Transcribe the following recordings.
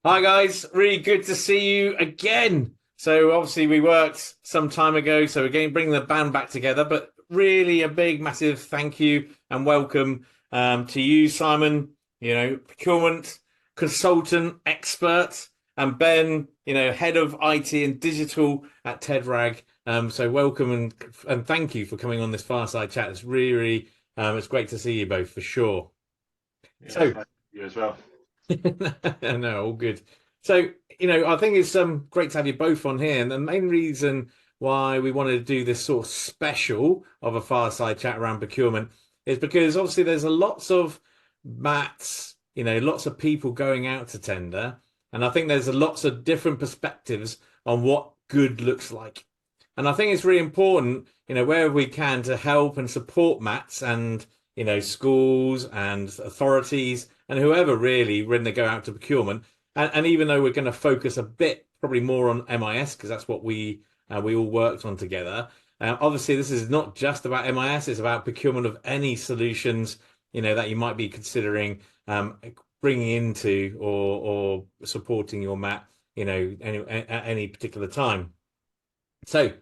Hi guys, really good to see you again. So obviously we worked some time ago, so we're going to bring the band back together. But really, a big, massive thank you and welcome to you, Simon. Procurement consultant, expert, and Ben, head of IT and digital at Ted Wragg. So welcome and thank you for coming on this fireside chat. It's really, it's great to see you both for sure. Yeah, So. it's nice to meet you as well. No, all good. So, I think it's great to have you both on here. And the main reason why we wanted to do this sort of special of a fireside chat around procurement is because obviously there's a lots of mats, lots of people going out to tender. And I think there's a lots of different perspectives on what good looks like. And I think it's really important, wherever we can to help and support mats and, schools and authorities and whoever really when they go out to procurement. And even though we're going to focus a bit probably more on MIS because that's what we all worked on together. Obviously, this is not just about MIS; it's about procurement of any solutions that you might be considering bringing into or supporting your MAT, at any particular time. So,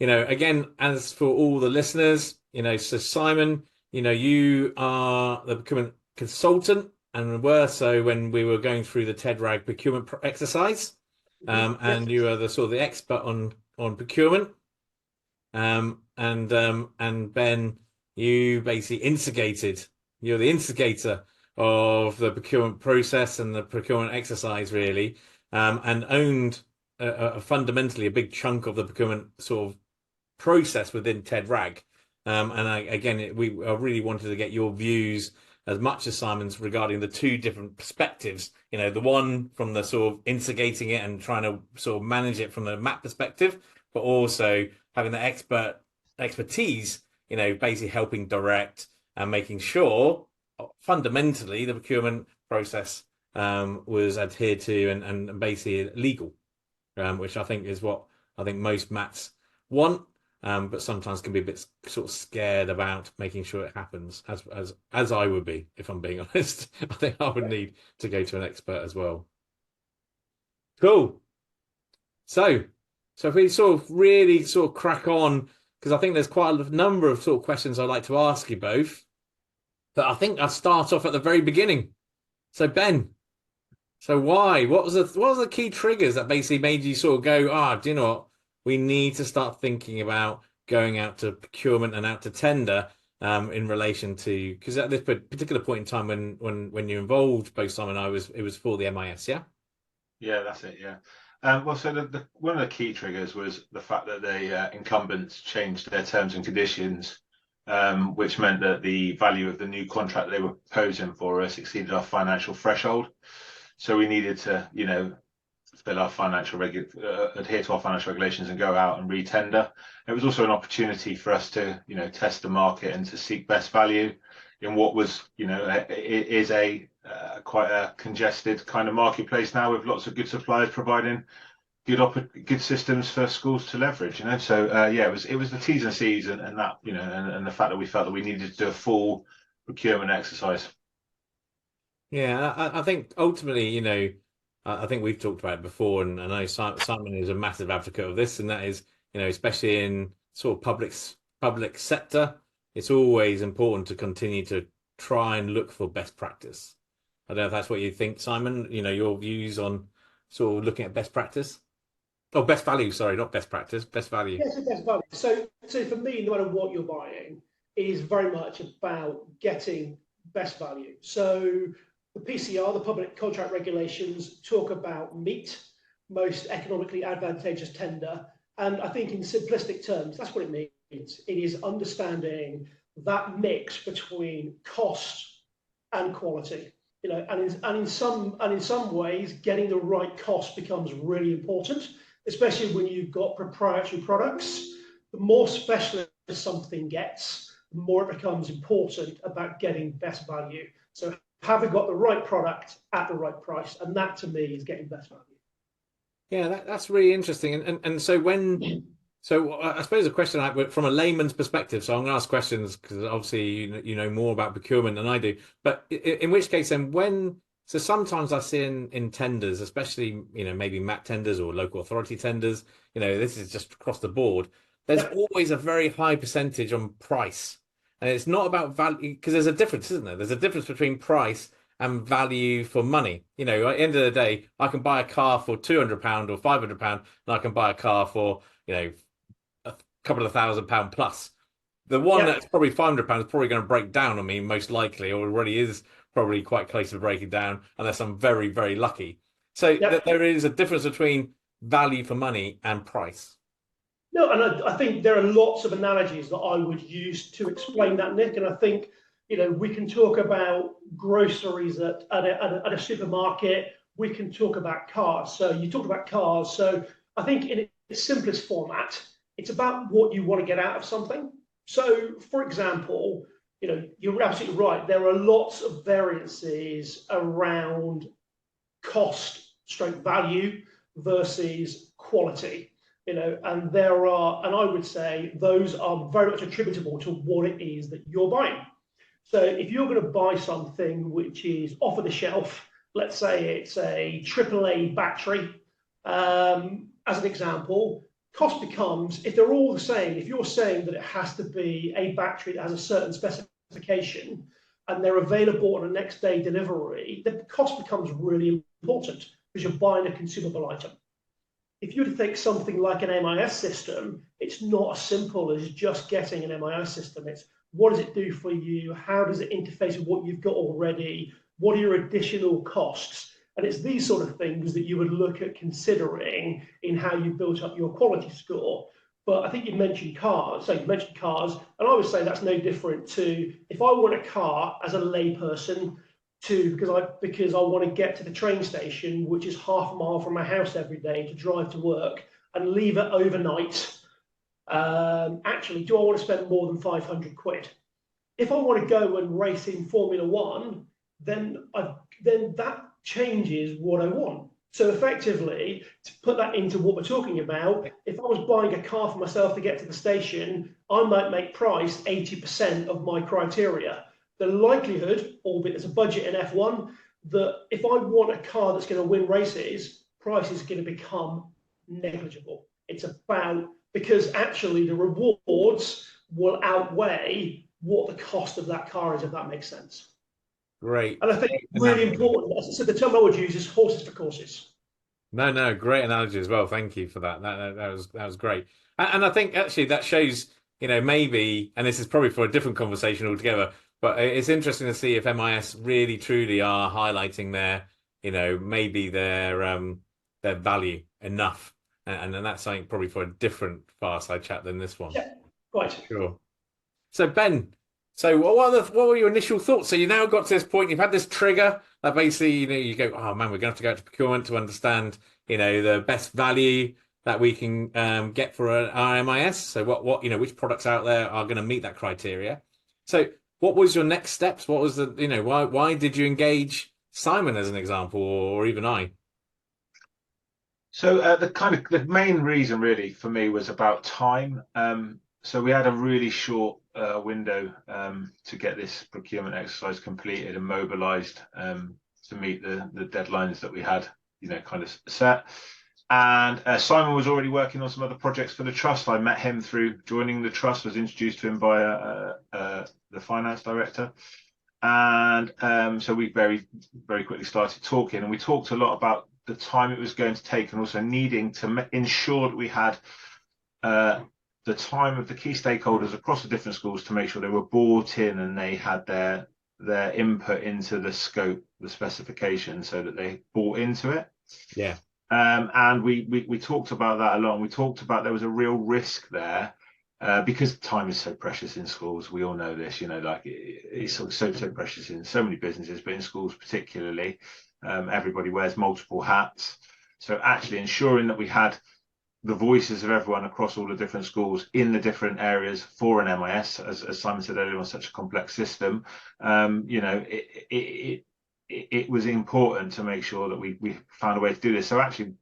again, as for all the listeners, so Simon, you are the procurement consultant and were so when we were going through the Ted Wragg procurement exercise. Yes. And you are the sort of the expert on procurement. And Ben, you basically instigated. You're the instigator of the procurement process and the procurement exercise, really, and owned fundamentally a big chunk of the procurement sort of process within Ted Wragg. And I really wanted to get your views as much as Simon's regarding the two different perspectives. The one from the sort of instigating it and trying to sort of manage it from the map perspective, but also having the expertise, basically helping direct and making sure fundamentally the procurement process was adhered to and basically legal, which I think is what I think most mats want, but sometimes can be a bit sort of scared about making sure it happens, as I would be, if I'm being honest. I think I would need to go to an expert as well. Cool. So, so if we sort of really sort of crack on, because I think there's quite a number of sort of questions I'd like to ask you both, but I think I'll start off at the very beginning. So Ben, so why? What was the key triggers that basically made you sort of go, do you know what? We need to start thinking about going out to procurement and out to tender in relation to because at this particular point in time when you're involved, both Simon and I it was for the MIS, yeah? Yeah, that's it. Yeah. Well, so one of the key triggers was the fact that the incumbents changed their terms and conditions, which meant that the value of the new contract they were proposing for us exceeded our financial threshold. So we needed to, fill our adhere to our financial regulations and go out and re-tender. It was also an opportunity for us to, test the market and to seek best value in what was, is a quite a congested kind of marketplace now with lots of good suppliers providing good systems for schools to leverage. So yeah, it was the T's and C's and that, and the fact that we felt that we needed to do a full procurement exercise. Yeah, I think ultimately, I think we've talked about it before, and I know Simon is a massive advocate of this, and that is, especially in sort of public sector, it's always important to continue to try and look for best practice. I don't know if that's what you think, Simon. Your views on sort of looking at best practice. Oh, best value, sorry, not best practice, best value. Yes, it does value. So for me, no matter what you're buying, it is very much about getting best value. So the PCR, the public contract regulations, talk about meet, most economically advantageous tender. And I think in simplistic terms, that's what it means. It is understanding that mix between cost and quality. And in some ways, getting the right cost becomes really important, especially when you've got proprietary products. The more specialist something gets, the more it becomes important about getting best value. So having got the right product at the right price, and that to me is getting best value. Yeah, that's really interesting. And so I suppose a question from a layman's perspective. So I'm going to ask questions because obviously you know more about procurement than I do. But in which case, then So sometimes I see in tenders, especially, maybe MAT tenders or local authority tenders, this is just across the board. There's Yep. always a very high percentage on price. And it's not about value, because there's a difference, isn't there? There's a difference between price and value for money. At the end of the day, I can buy a car for £200 or £500, and I can buy a car for, a couple of £1,000 plus. The one Yep. that's probably £500 is probably going to break down on me, most likely, or already is probably quite close to breaking down, unless I'm very, very lucky. So Yep. there is a difference between value for money and price. No, and I think there are lots of analogies that I would use to explain that, Nick. And I think, we can talk about groceries at a supermarket. We can talk about cars. So you talked about cars. So I think in its simplest format, it's about what you want to get out of something. So, for example, you're absolutely right. There are lots of variances around cost stroke value versus quality, and I would say those are very much attributable to what it is that you're buying. So if you're going to buy something which is off of the shelf, let's say it's a AAA battery, as an example, cost becomes, if they're all the same, if you're saying that it has to be a battery that has a certain specification and they're available on a next day delivery, the cost becomes really important because you're buying a consumable item. If you were to take something like an MIS system, it's not as simple as just getting an MIS system. It's what does it do for you? How does it interface with what you've got already? What are your additional costs? And it's these sort of things that you would look at considering in how you built up your quality score. But I think you mentioned cars. So you mentioned cars, and I would say that's no different to if I want a car as a layperson because I want to get to the train station, which is half a mile from my house every day to drive to work and leave it overnight. Actually, do I want to spend more than 500 quid? If I want to go and race in Formula One, then that changes what I want. So effectively, to put that into what we're talking about, if I was buying a car for myself to get to the station, I might make price 80% of my criteria. The likelihood, albeit there's a budget in F1, that if I want a car that's going to win races, price is going to become negligible. It's about, because actually the rewards will outweigh what the cost of that car is, if that makes sense. Great. And I think really important, as I said, the term I would use is horses for courses. No, great analogy as well. Thank you for that. That was great. And I think actually that shows, maybe, and this is probably for a different conversation altogether, but it's interesting to see if MIS really truly are highlighting maybe their value enough. And then that's something probably for a different fireside chat than this one. Yeah, right. Sure. So Ben, so what were your initial thoughts? So you now got to this point, you've had this trigger that basically, you go, oh man, we're going to have to go to procurement to understand, the best value that we can get for our MIS. So what which products out there are going to meet that criteria. So what was your next steps? What was why did you engage Simon as an example, or even I? So the main reason really for me was about time. So we had a really short window to get this procurement exercise completed and mobilised to meet the deadlines that we had, kind of set. And Simon was already working on some other projects for the trust. I met him through joining the trust, was introduced to him by the finance director. And so we very, very quickly started talking, and we talked a lot about the time it was going to take and also needing to ensure that we had the time of the key stakeholders across the different schools to make sure they were bought in and they had their input into the scope, the specification, so that they bought into it. Yeah. And we talked about that a lot. We talked about there was a real risk there because time is so precious in schools. We all know this, it's so precious in so many businesses, but in schools particularly, everybody wears multiple hats. So actually ensuring that we had the voices of everyone across all the different schools in the different areas for an MIS, as Simon said earlier, on such a complex system, it was important to make sure that we found a way to do this. So actually,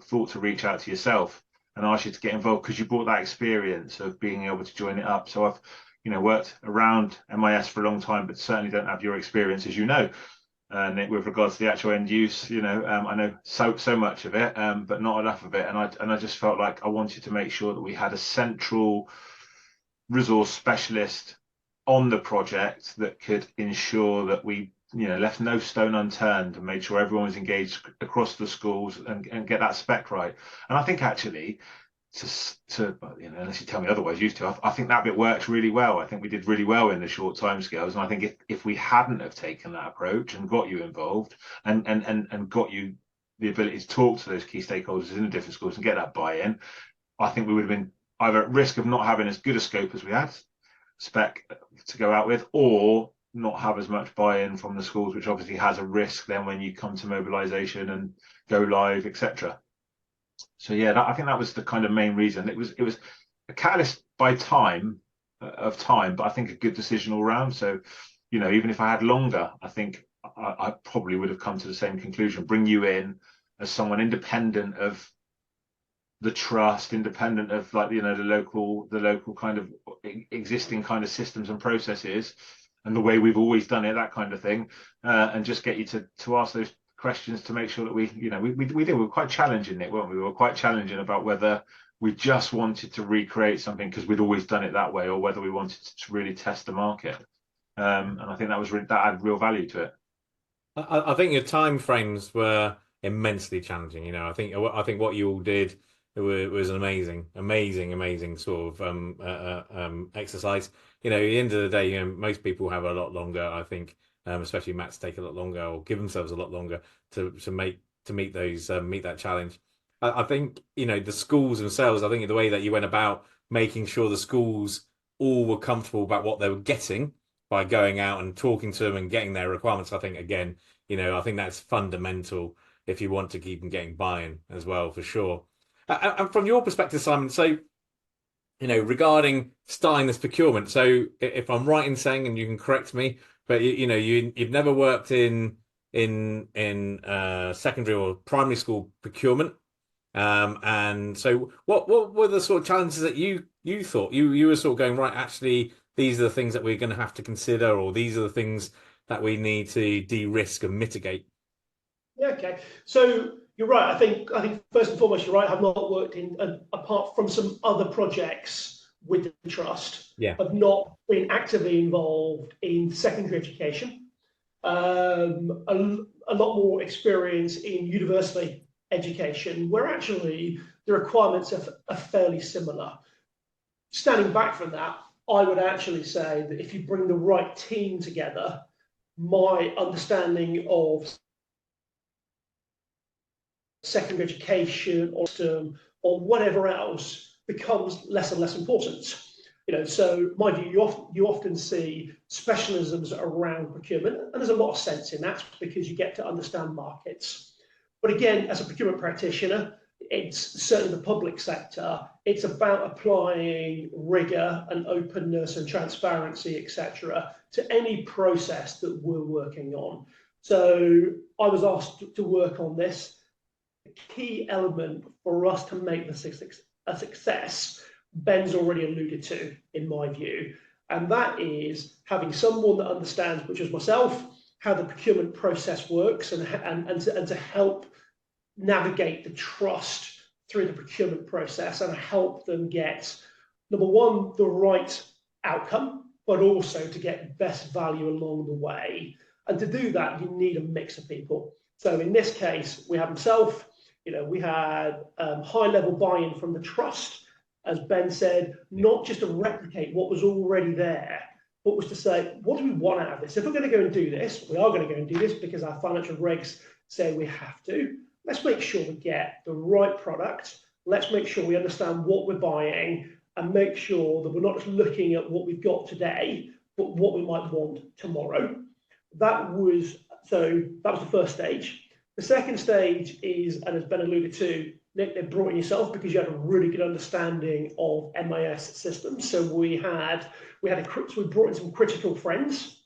thought to reach out to yourself and ask you to get involved because you brought that experience of being able to join it up. So I've, worked around MIS for a long time, but certainly don't have your experience, as you know. And with regards to the actual end use, I know so much of it, but not enough of it. And I just felt like I wanted to make sure that we had a central resource specialist on the project that could ensure that we left no stone unturned and made sure everyone was engaged across the schools and get that spec right. And I think actually unless you tell me otherwise, used to, I think that bit works really well. I think we did really well in the short timescales. And I think if we hadn't have taken that approach and got you involved and got you the ability to talk to those key stakeholders in the different schools and get that buy-in, I think we would have been either at risk of not having as good a scope as we had spec to go out with, or not have as much buy-in from the schools, which obviously has a risk then when you come to mobilization and go live, etc. So yeah, I think that was the kind of main reason. It was a catalyst by time, but I think a good decision all round. So, even if I had longer, I think I probably would have come to the same conclusion. Bring you in as someone independent of the trust, independent of the local kind of existing kind of systems and processes and the way we've always done it, that kind of thing, and just get you to ask those questions to make sure that we were quite challenging it, weren't we? We were quite challenging about whether we just wanted to recreate something because we'd always done it that way, or whether we wanted to really test the market. And I think that added real value to it. I think your time frames were immensely challenging. I think what you all did was an amazing sort of exercise. At the end of the day, most people have a lot longer. I think, especially Mats take a lot longer or give themselves a lot longer to meet that challenge. I think the schools themselves. I think the way that you went about making sure the schools all were comfortable about what they were getting by going out and talking to them and getting their requirements. I think again, I think that's fundamental if you want to keep them getting buy-in as well, for sure. And from your perspective, Simon, so regarding starting this procurement, so if I'm right in saying, and you can correct me, but you've never worked in secondary or primary school procurement, and so what were the sort of challenges that you thought you were sort of going, right, actually these are the things that we're going to have to consider, or these are the things that we need to de-risk and mitigate? Yeah, okay. So you're right. I think first and foremost, you're right. I've not worked in, apart from some other projects with the trust. Yeah. I've not been actively involved in secondary education. A lot more experience in university education, where actually the requirements are fairly similar. Standing back from that, I would actually say that if you bring the right team together, my understanding of secondary education or whatever else becomes less and less important. So my view, you often see specialisms around procurement, and there's a lot of sense in that because you get to understand markets. But again, as a procurement practitioner, it's certainly the public sector, it's about applying rigor and openness and transparency, etc., to any process that we're working on. So I was asked to work on this. The key element for us to make this a success, Ben's already alluded to, in my view, and that is having someone that understands, which is myself, how the procurement process works and to help navigate the trust through the procurement process and help them get, number one, the right outcome, but also to get best value along the way. And to do that, you need a mix of people. So in this case, we have himself, we had high-level buy-in from the trust, as Ben said, not just to replicate what was already there, but was to say, what do we want out of this? If we're going to go and do this, we are going to go and do this because our financial regs say we have to. Let's make sure we get the right product. Let's make sure we understand what we're buying and make sure that we're not just looking at what we've got today, but what we might want tomorrow. That was the first stage. The second stage is, and as Ben alluded to, Nick, they brought in yourself because you had a really good understanding of MIS systems. So we brought in some critical friends.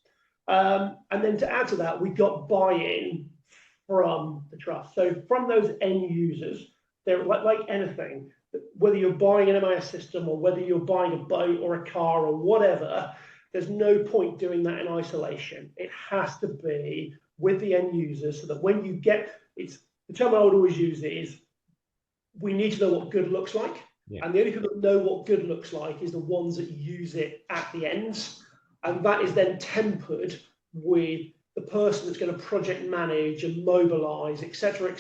And then to add to that, we got buy-in from the trust. So from those end users, they're like anything, whether you're buying an MIS system or whether you're buying a boat or a car or whatever, there's no point doing that in isolation. It has to be with the end user, so that when you get, it's the term I would always use is, we need to know what good looks like. Yeah. And the only people that know what good looks like is the ones that use it at the ends. And that is then tempered with the person that's going to project manage and mobilize, etc.,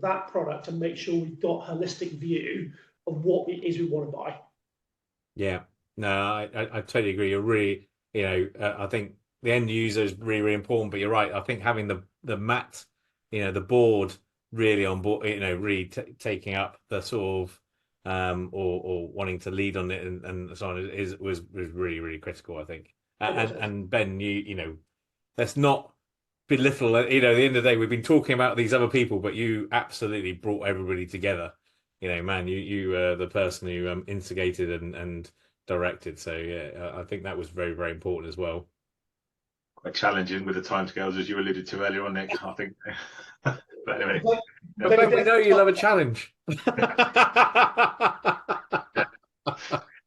that product, and make sure we've got a holistic view of what it is we want to buy. Yeah, no, I totally agree. You're really, I think the end user is really, really important, but you're right. I think having the MAT, the board really on board, really taking up the sort of, or wanting to lead on it and so on was really, really critical, I think. And Ben, let's not belittle, at the end of the day, we've been talking about these other people, but you absolutely brought everybody together. Man, you were the person who instigated and directed. So yeah, I think that was very, very important as well. Quite challenging with the timescales, as you alluded to earlier on, Nick. I think. But anyway, but Ben, we know you love a challenge.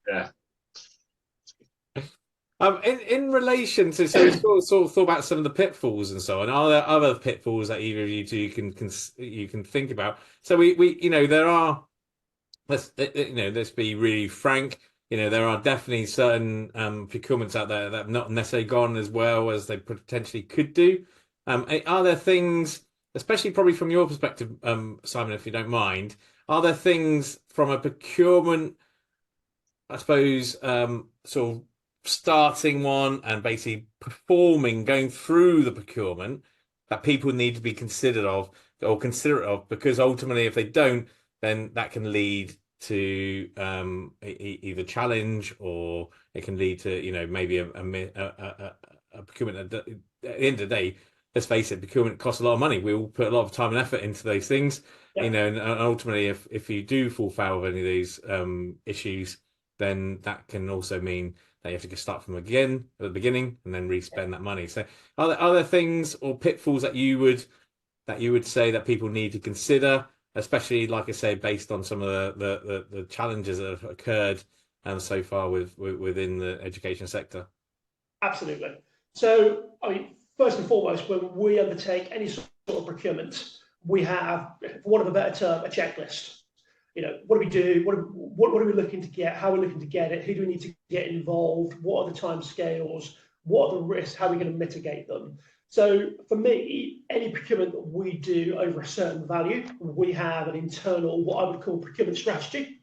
Yeah. In relation to, so we sort of thought about some of the pitfalls and so on. Are there other pitfalls that either of you two can think about? So we there are, let's be really frank. There are definitely certain procurements out there that have not necessarily gone as well as they potentially could do. Are there things, especially probably from your perspective, Simon, if you don't mind, are there things from a procurement, I suppose, sort of starting one and basically performing, going through the procurement, that people need to be considerate of, because ultimately, if they don't, then that can lead to either challenge, or it can lead to maybe a procurement at the end of the day. Let's face it, procurement costs a lot of money. We all put a lot of time and effort into those things, and ultimately, if you do fall foul of any of these issues, then that can also mean that you have to start from again at the beginning and then re-spend that money. So, are there things or pitfalls that you would say that people need to consider, especially, like I say, based on some of the challenges that have occurred so far within the education sector? Absolutely. So, first and foremost, when we undertake any sort of procurement, we have, for want of a better term, a checklist. What do we do? What are we looking to get? How are we looking to get it? Who do we need to get involved? What are the time scales? What are the risks? How are we going to mitigate them? So for me, any procurement that we do over a certain value, we have an internal, what I would call procurement strategy.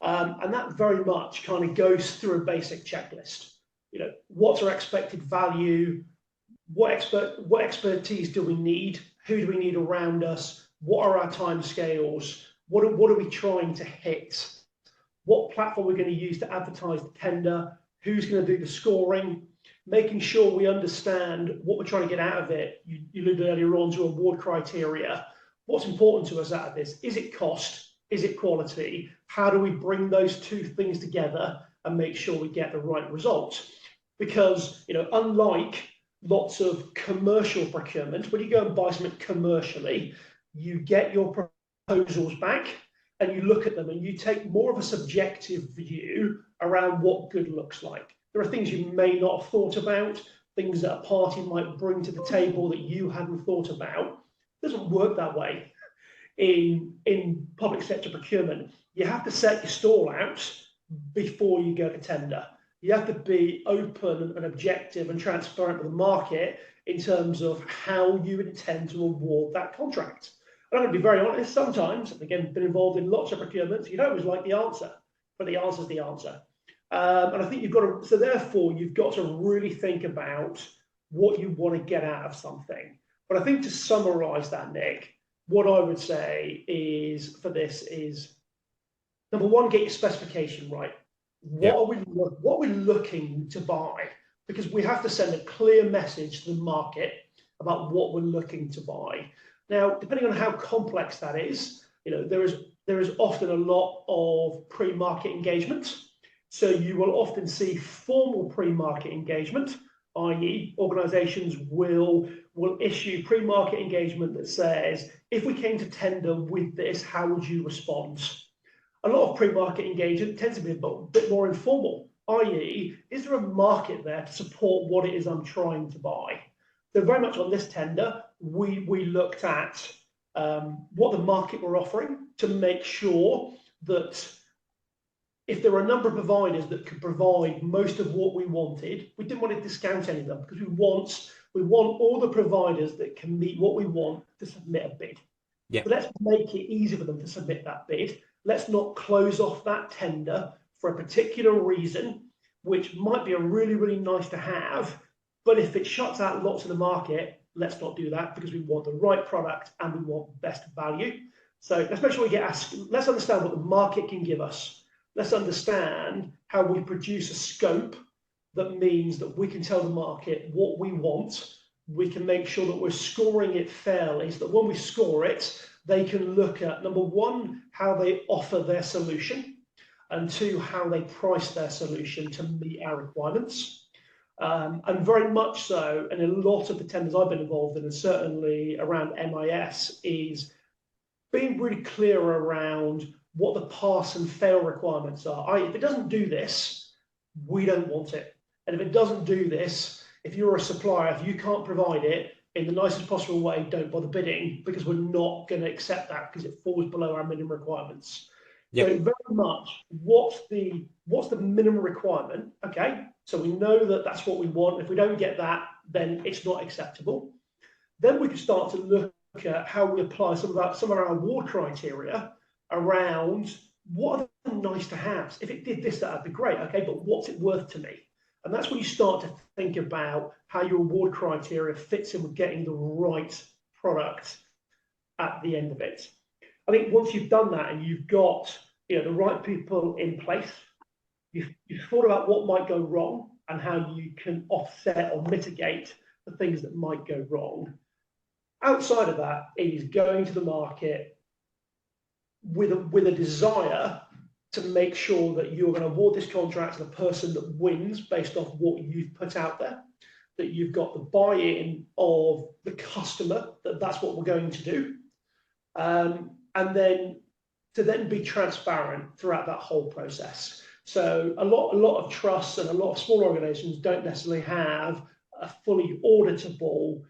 And that very much kind of goes through a basic checklist. What's our expected value? What expertise do we need? Who do we need around us? What are our time scales? What are we trying to hit? What platform we're going to use to advertise the tender? Who's going to do the scoring? Making sure we understand what we're trying to get out of it. You alluded earlier on to award criteria. What's important to us out of this? Is it cost? Is it quality? How do we bring those two things together and make sure we get the right result? Because, unlike lots of commercial procurement, when you go and buy something commercially, you get your proposals back and you look at them and you take more of a subjective view around what good looks like. There are things you may not have thought about, things that a party might bring to the table that you hadn't thought about. It doesn't work that way in public sector procurement. You have to set your stall out before you go to tender. You have to be open and objective and transparent with the market in terms of how you intend to award that contract. And I'm going to be very honest, sometimes, again, been involved in lots of procurements, you don't always like the answer, but the answer is the answer. And I think you've got to, so therefore, you've got to really think about what you want to get out of something. But I think to summarize that, Nick, what I would say is for this is, number one, get your specification right. What are we looking to buy? Because we have to send a clear message to the market about what we're looking to buy. Now, depending on how complex that is, there is often a lot of pre-market engagement. So you will often see formal pre-market engagement, i.e. organisations will issue pre-market engagement that says, if we came to tender with this, how would you respond? A lot of pre-market engagement tends to be a bit more informal, i.e. is there a market there to support what it is I'm trying to buy? very much on this tender, we looked at what the market were offering to make sure that if there were a number of providers that could provide most of what we wanted, we didn't want to discount any of them, because we want all the providers that can meet what we want to submit a bid. Yeah. So let's make it easy for them to submit that bid. Let's not close off that tender for a particular reason, which might be a really, really nice to have, but if it shuts out lots of the market, let's not do that, because we want the right product and we want best value. So let's make sure we get asked, let's understand what the market can give us. Let's understand how we produce a scope that means that we can tell the market what we want. We can make sure that we're scoring it fairly, so that when we score it, they can look at, number one, how they offer their solution, and two, how they price their solution to meet our requirements. And very much so, and a lot of the tenders I've been involved in, and certainly around MIS, is being really clear around what the pass and fail requirements are. If it doesn't do this, we don't want it. And if it doesn't do this, if you're a supplier, if you can't provide it in the nicest possible way, don't bother bidding, because we're not going to accept that because it falls below our minimum requirements. Yep. So very much, what's the minimum requirement? Okay, so we know that that's what we want. If we don't get that, then it's not acceptable. Then we can start to look at how we apply some of our award criteria around what are the nice to haves. If it did this, that'd be great. Okay, but what's it worth to me? And that's when you start to think about how your award criteria fits in with getting the right product at the end of it. I think once you've done that and you've got the right people in place, you've thought about what might go wrong and how you can offset or mitigate the things that might go wrong. Outside of that is going to the market with a desire to make sure that you're going to award this contract to the person that wins based off what you've put out there, that you've got the buy-in of the customer, that that's what we're going to do, and then to then be transparent throughout that whole process. So a lot of trusts and a lot of small organizations don't necessarily have a fully auditable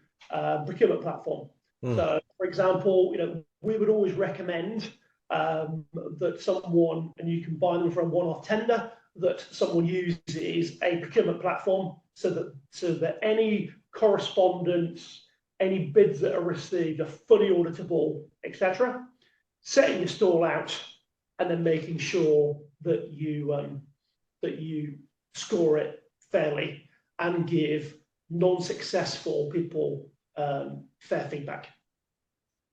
procurement platform. So, for example, we would always recommend that someone, and you can buy them for a one-off tender, that someone uses a procurement platform so that any correspondence, any bids that are received are fully auditable, etc. Setting your stall out and then making sure that you score it fairly and give non-successful people fair feedback.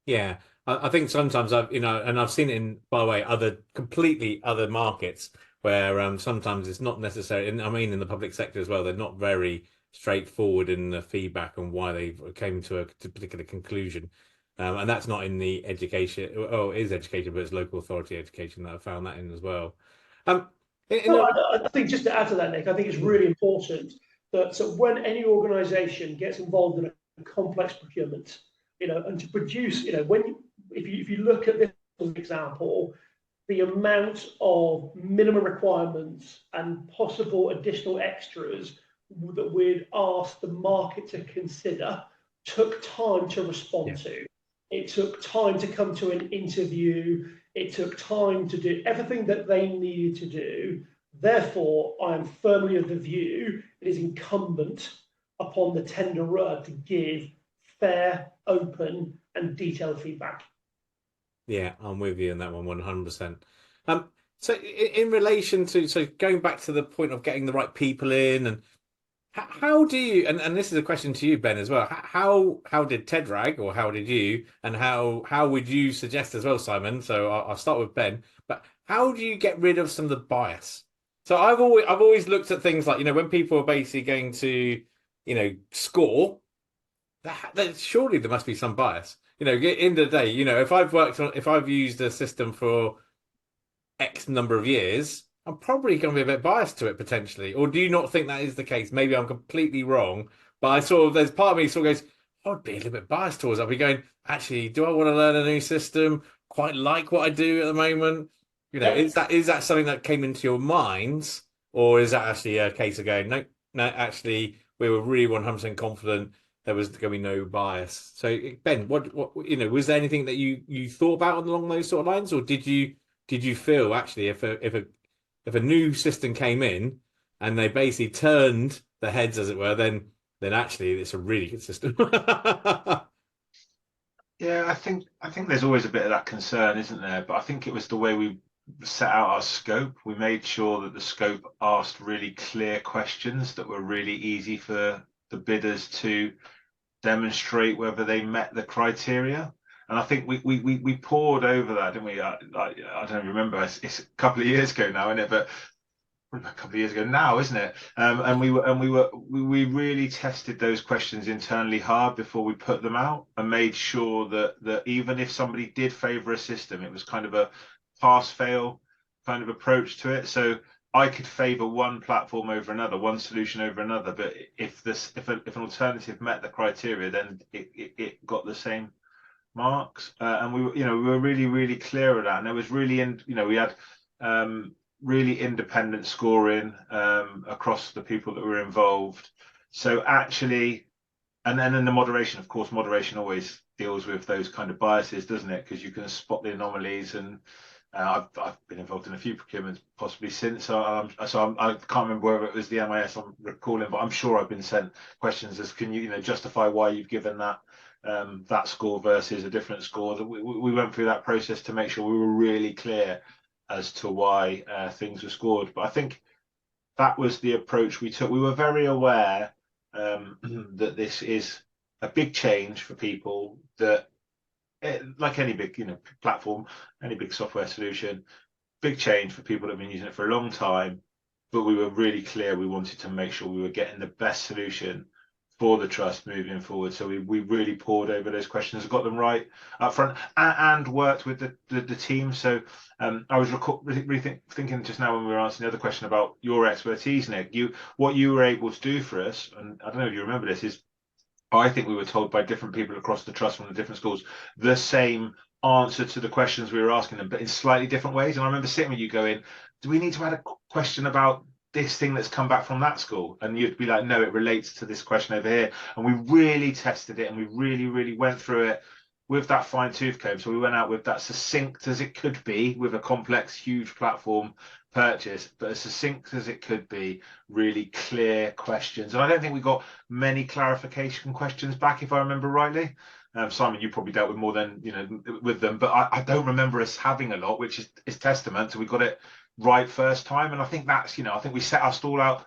Yeah, I think sometimes and I've seen it in, by the way, completely other markets where sometimes it's not necessary. And I mean, in the public sector as well, they're not very straightforward in the feedback on why they came to a particular conclusion. And that's not in the education. Oh, it is education, but it's local authority education that I found that in as well. I think just to add to that, Nick, I think it's really important that when any organisation gets involved in a complex procurement, and to produce, if you look at this example, the amount of minimum requirements and possible additional extras that we'd ask the market to consider took time to respond to. It took time to come to an interview. It took time to do everything that they needed to do. Therefore, I am firmly of the view it is incumbent upon the tenderer to give fair, open, and detailed feedback. Yeah, I'm with you on that one, 100%. So in relation to, going back to the point of getting the right people in, and how do you, and this is a question to you, Ben, as well. How did Ted Wragg, or how did you, and how would you suggest as well, Simon? So I'll start with Ben. But how do you get rid of some of the bias? So I've always looked at things like, when people are basically going to, score, that surely there must be some bias. In the day, if I've used a system for X number of years, I'm probably going to be a bit biased to it potentially. Or do you not think that is the case? Maybe I'm completely wrong, but there's part of me sort of goes, I'd be a little bit biased towards it. I'd be going, actually, do I want to learn a new system? Quite like what I do at the moment. Is that something that came into your minds, or is that actually a case of going, no, actually, we were really 100% confident. there was going to be no bias. So Ben, what was there anything that you thought about along those sort of lines, or did you feel actually if a new system came in and they basically turned the heads, as it were, then actually it's a really good system. Yeah, I think there's always a bit of that concern, isn't there? But I think it was the way we set out our scope. We made sure that the scope asked really clear questions that were really easy for the bidders to demonstrate whether they met the criteria. And I think we poured over that, didn't we? I don't remember. It's a couple of years ago now, isn't it? But a couple of years ago now, isn't it? And we really tested those questions internally hard before we put them out, and made sure that even if somebody did favour a system, it was kind of a pass-fail kind of approach to it. So I could favour one platform over another, one solution over another, but if an alternative met the criteria, then it got the same marks. And we were really clear of that, and there was really we had really independent scoring across the people that were involved. So actually, and then in the moderation, of course, moderation always deals with those kind of biases, doesn't it? Because you can spot the anomalies. And I've been involved in a few procurements possibly since. I can't remember whether it was the MIS I'm recalling, but I'm sure I've been sent questions as, can you justify why you've given that score versus a different score. We went through that process to make sure we were really clear as to why things were scored. But I think that was the approach we took. We were very aware that this is a big change for people, that like any big platform, any big software solution, big change for people that have been using it for a long time. But we were really clear we wanted to make sure we were getting the best solution for the trust moving forward. So we really poured over those questions, got them right up front, and worked with the team. So I was really thinking just now when we were answering the other question about your expertise, Nick, what you were able to do for us, and I don't know if you remember this, is I think we were told by different people across the trust from the different schools the same answer to the questions we were asking them, but in slightly different ways. And I remember sitting with you going, do we need to add a question about this thing that's come back from that school? And you'd be like, no, it relates to this question over here. And we really tested it, and we really went through it with that fine tooth comb. So we went out with that succinct as it could be, with a complex, huge platform purchase, but as succinct as it could be, really clear questions. And I don't think we got many clarification questions back, if I remember rightly. Simon, you probably dealt with more than with them, but I don't remember us having a lot, which is testament to we got it right first time. And I think that's I think we set our stall out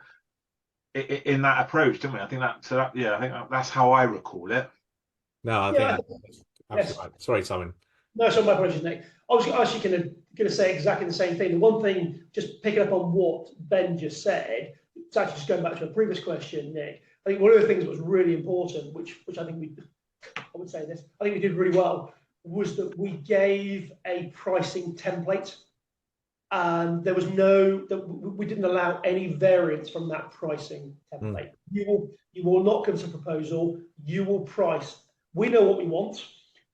in that approach, didn't we? I think that's how I recall it. No, I think that's absolutely right. Sorry, Simon. No, so my apologies, Nick. I was actually going to say exactly the same thing. The one thing, just picking up on what Ben just said, it's actually just going back to a previous question, Nick. I think one of the things that was really important, which I think I would say this, I think we did really well, was that we gave a pricing template, and there was we didn't allow any variance from that pricing template. You will not give us a proposal. You will price. We know what we want.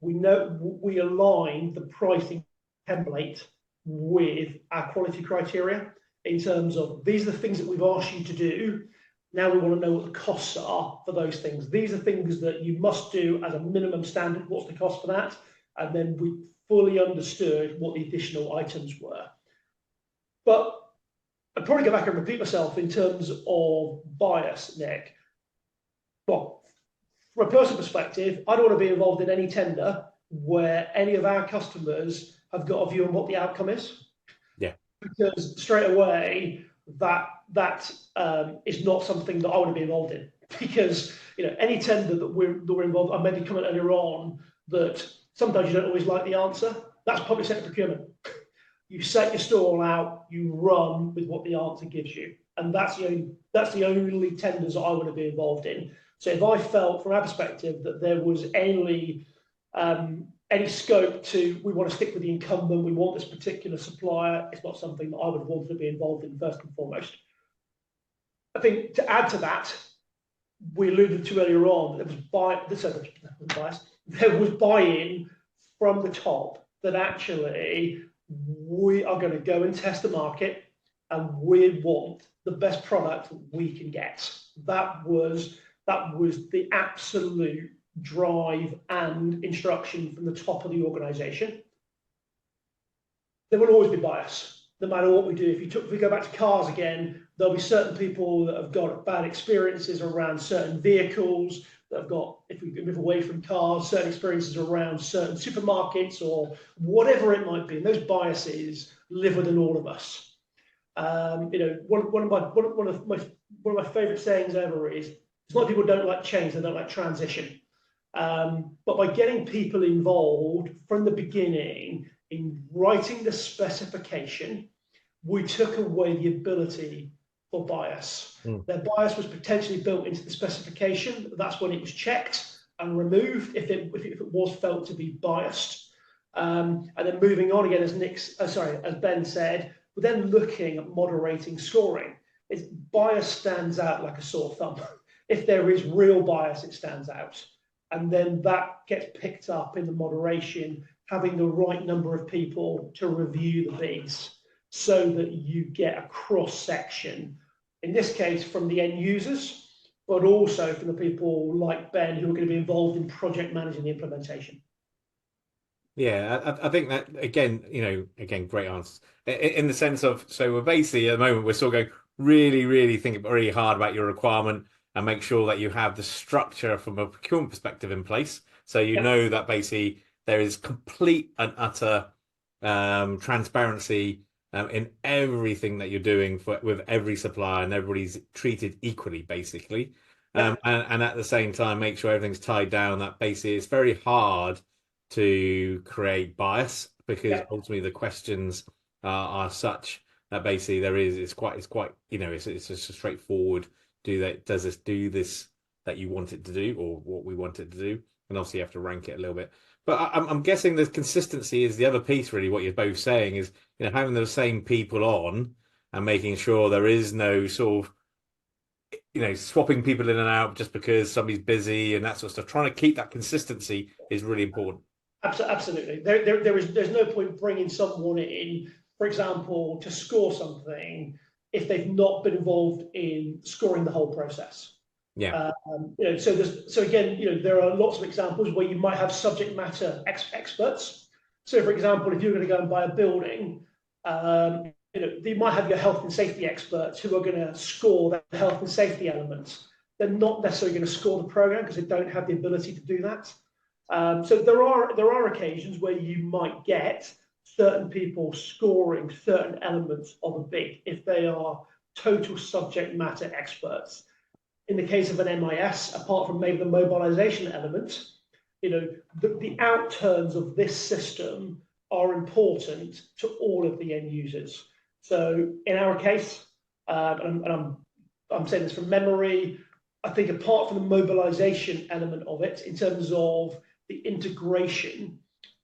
We know we align the pricing template with our quality criteria in terms of, these are the things that we've asked you to do. Now we want to know what the costs are for those things. These are things that you must do as a minimum standard. What's the cost for that? And then we fully understood what the additional items were. But I'd probably go back and repeat myself in terms of bias, Nick. Well, from a personal perspective, I don't want to be involved in any tender where any of our customers have got a view on what the outcome is. Yeah. Because straight away, that is not something that I want to be involved in. Because any tender that we're involved, I made the comment earlier on that sometimes you don't always like the answer. That's public sector procurement. You set your stall out, you run with what the answer gives you, and that's the only tenders that I want to be involved in. So if I felt, from our perspective, that there was any scope to, we want to stick with the incumbent, we want this particular supplier, it's not something that I would want to be involved in first and foremost. I think to add to that, we alluded to earlier on, there was buy-in from the top that actually we are going to go and test the market, and we want the best product we can get. That was That was the absolute drive and instruction from the top of the organisation. There will always be bias, no matter what we do. If we go back to cars again, there'll be certain people that have got bad experiences around certain vehicles, that have got, if we move away from cars, certain experiences around certain supermarkets or whatever it might be. And those biases live within all of us. One of my favourite sayings ever is, a lot of people don't like change, they don't like transition. But by getting people involved from the beginning in writing the specification, we took away the ability for bias. Their bias was potentially built into the specification. That's when it was checked and removed if it was felt to be biased. And then moving on again, as Ben said, we're then looking at moderating scoring. Bias stands out like a sore thumb. If there is real bias, it stands out. And then that gets picked up in the moderation, having the right number of people to review the bids so that you get a cross-section, in this case from the end users, but also from the people like Ben who are going to be involved in project managing the implementation. Yeah, I think that, again, great answers. In the sense of, so we're basically, at the moment, we're still going really think very hard about your requirement and make sure that you have the structure from a procurement perspective in place. So you know that basically there is complete and utter transparency in everything that you're doing with every supplier, and everybody's treated equally, basically. And at the same time, make sure everything's tied down. That basically it's very hard to create bias, because ultimately the questions are such that basically it's quite it's just a straightforward, does this do this that you want it to do, or what we want it to do, and obviously you have to rank it a little bit. But I'm guessing the consistency is the other piece, really. What you're both saying is, having those same people on and making sure there is no sort of, swapping people in and out just because somebody's busy and that sort of stuff. Trying to keep that consistency is really important. Absolutely. There's no point bringing someone in, for example, to score something if they've not been involved in scoring the whole process. Yeah. So again, there are lots of examples where you might have subject matter experts. So, for example, if you're going to go and buy a building, you might have your health and safety experts who are going to score the health and safety elements. They're not necessarily going to score the program because they don't have the ability to do that. So there are occasions where you might get certain people scoring certain elements of a bid if they are total subject matter experts. In the case of an MIS, apart from maybe the mobilization element, the outturns of this system are important to all of the end users. So in our case, and I'm saying this from memory, I think apart from the mobilization element of it, in terms of the integration,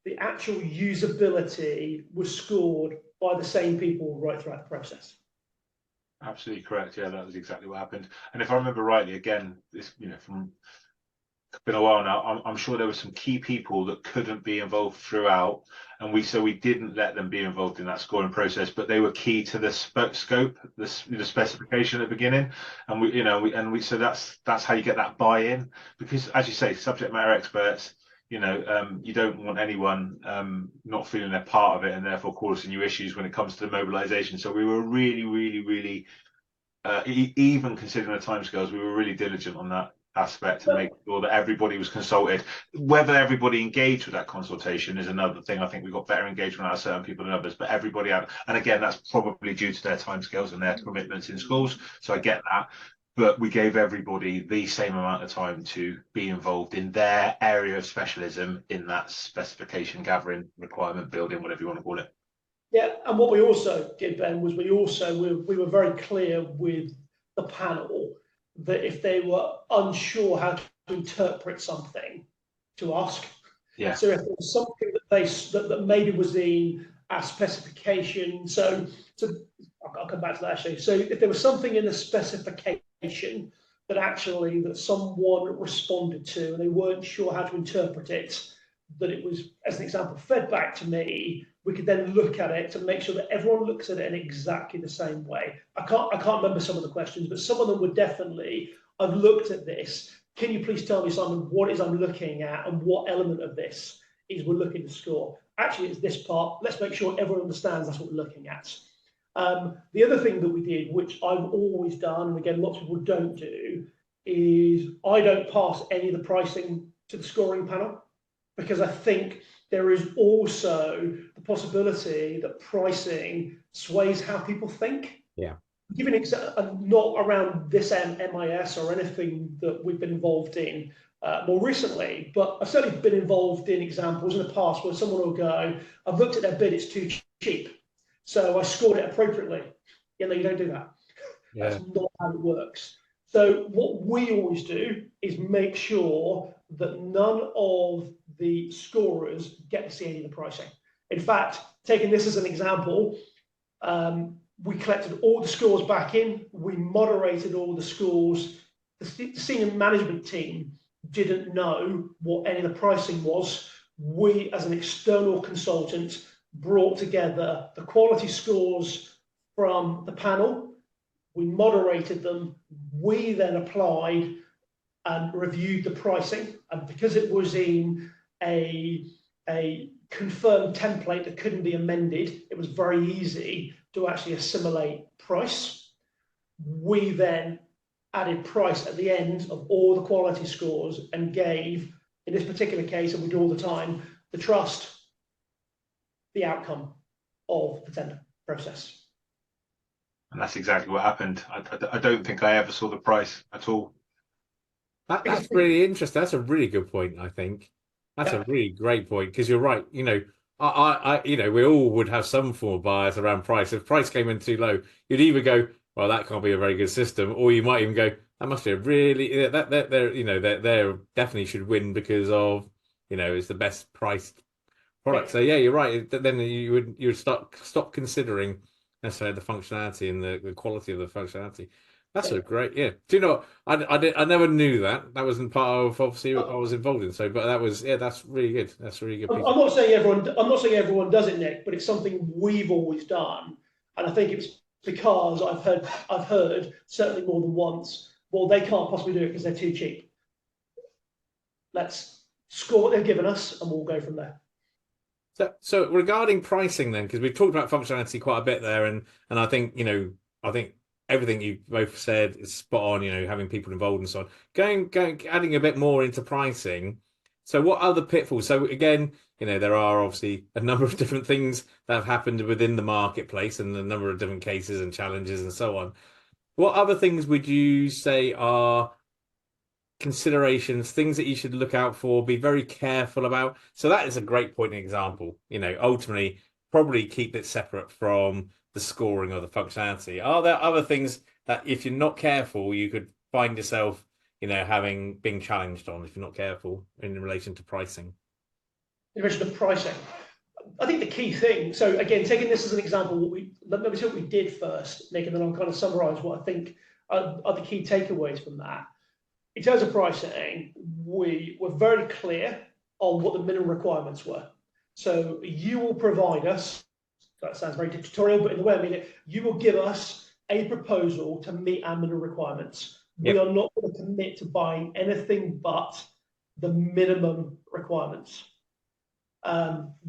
the actual usability was scored by the same people right throughout the process. Absolutely correct. Yeah, that was exactly what happened. And if I remember rightly, again, this from been a while now, I'm sure there were some key people that couldn't be involved throughout, and we didn't let them be involved in that scoring process, but they were key to the scope, the specification at the beginning, and so that's how you get that buy-in, because as you say, subject matter experts, you don't want anyone not feeling they're part of it and therefore causing you issues when it comes to the mobilization. So we were really even considering the timescales, we were really diligent on that aspect to make sure that everybody was consulted. Whether everybody engaged with that consultation is another thing. I think we got better engagement out of certain people than others, but everybody had, and again, that's probably due to their timescales and their commitments in schools. So I get that. But we gave everybody the same amount of time to be involved in their area of specialism in that specification gathering, requirement building, whatever you want to call it. Yeah, and what we also did, Ben, was we were very clear with the panel that if they were unsure how to interpret something, to ask. Yeah. So if there was something that maybe was in our specification, so I'll come back to that actually. So if there was something in the specification that someone responded to and they weren't sure how to interpret it, that it was, as an example, fed back to me, we could then look at it to make sure that everyone looks at it in exactly the same way. I can't remember some of the questions, but some of them were definitely, I've looked at this. Can you please tell me, Simon, what it is I'm looking at and what element of this is we're looking to score? Actually, it's this part. Let's make sure everyone understands that's what we're looking at. The other thing that we did, which I've always done, and again, lots of people don't do, is I don't pass any of the pricing to the scoring panel, because I think there is also the possibility that pricing sways how people think. Yeah. Give an example, not around this MIS or anything that we've been involved in more recently, but I've certainly been involved in examples in the past where someone will go, I've looked at their bid, it's too cheap, so I scored it appropriately. Yeah, no, you don't do that. Yeah. That's not how it works. So what we always do is make sure that none of the scorers get to see any of the pricing. In fact, taking this as an example, we collected all the scores back in, we moderated all the scores. The senior management team didn't know what any of the pricing was. We, as an external consultant, brought together the quality scores from the panel. We moderated them. We then applied and reviewed the pricing. And because it was in a confirmed template that couldn't be amended, it was very easy to actually assimilate price. We then added price at the end of all the quality scores and gave, in this particular case, and we do all the time, the trust the outcome of the tender process. And that's exactly what happened. I don't think I ever saw the price at all. That's really interesting. That's a really good point, I think. That's a really great point, because you're right. You know, we all would have some form of bias around price. If price came in too low, you'd either go, well, that can't be a very good system, or you might even go, that must be a really that they're definitely should win because of, it's the best priced product. So yeah, you're right. Then you would stop considering necessarily the functionality and the quality of the functionality. That's a great, yeah. Do you know what? I never knew that. That wasn't part of obviously what I was involved in. So, but that was, that's really good. That's really good. I'm not saying everyone does it, Nick, but it's something we've always done, and I think it's because I've heard certainly more than once, well, they can't possibly do it because they're too cheap. Let's score what they've given us, and we'll go from there. So regarding pricing then, because we've talked about functionality quite a bit there, and I think everything you both said is spot on, having people involved and so on. Going adding a bit more into pricing. So what other pitfalls? So again, there are obviously a number of different things that have happened within the marketplace and a number of different cases and challenges and so on. What other things would you say are considerations, things that you should look out for, be very careful about? So that is a great point and example. Ultimately, probably keep it separate from the scoring or the functionality. Are there other things that if you're not careful, you could find yourself, being challenged on if you're not careful in relation to pricing? In relation to pricing, I think the key thing, so again, taking this as an example, let me see what we did first, Nick, and then I'll kind of summarise what I think are the key takeaways from that. In terms of pricing, we were very clear on what the minimum requirements were. So you will provide us, that sounds very dictatorial, but in the way I mean it, you will give us a proposal to meet our minimum requirements. Yep. We are not going to commit to buying anything but the minimum requirements.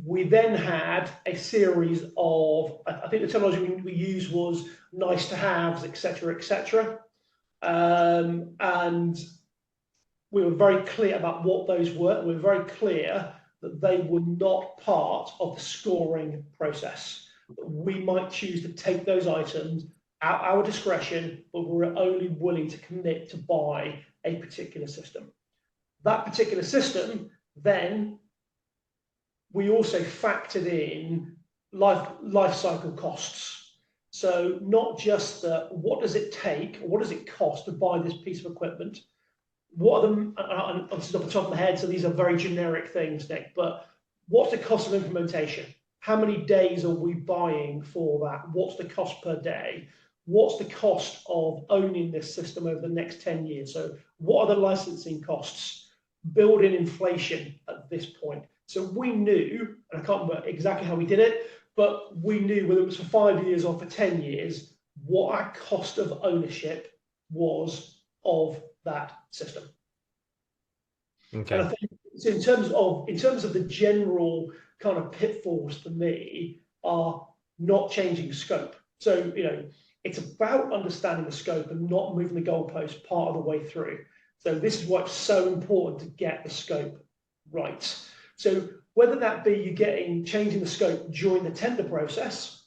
We then had a series of, I think the terminology we used was nice to haves, etc., etc. And we were very clear about what those were. We were very clear that they were not part of the scoring process. We might choose to take those items at our discretion, but we're only willing to commit to buy a particular system. That particular system, then we also factored in life cycle costs. So not just what does it take, or what does it cost to buy this piece of equipment? What are them? And this is off the top of my head, so these are very generic things, Nick. But what's the cost of implementation? How many days are we buying for that? What's the cost per day? What's the cost of owning this system over the next 10 years? So what are the licensing costs? Build in inflation at this point. So we knew, and I can't remember exactly how we did it, but we knew whether it was for 5 years or for 10 years, what our cost of ownership was of that system. Okay. And I think so in terms of the general kind of pitfalls for me are not changing scope. So, it's about understanding the scope and not moving the goalpost part of the way through. So this is why it's so important to get the scope right. So whether that be you changing the scope during the tender process,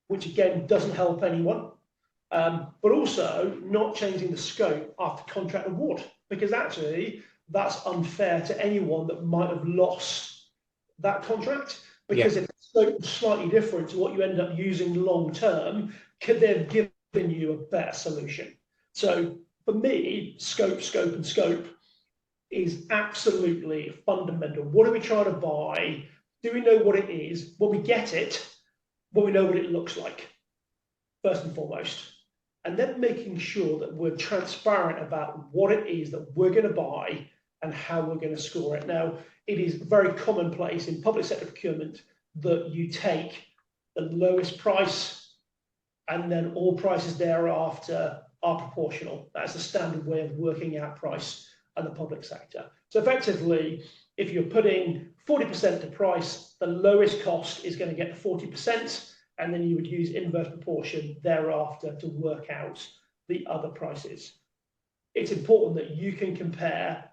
which again doesn't help anyone, but also not changing the scope after contract award, because actually that's unfair to anyone that might have lost that contract, because if the scope was slightly different to what you end up using long term, could they have given you a better solution? So for me, scope is absolutely fundamental. What are we trying to buy? Do we know what it is? When we get it, when we know what it looks like, first and foremost. And then making sure that we're transparent about what it is that we're going to buy and how we're going to score it. Now, it is very commonplace in public sector procurement that you take the lowest price and then all prices thereafter are proportional. That's the standard way of working out price in the public sector. So effectively, if you're putting 40% to price, the lowest cost is going to get the 40%, and then you would use inverse proportion thereafter to work out the other prices. It's important that you can compare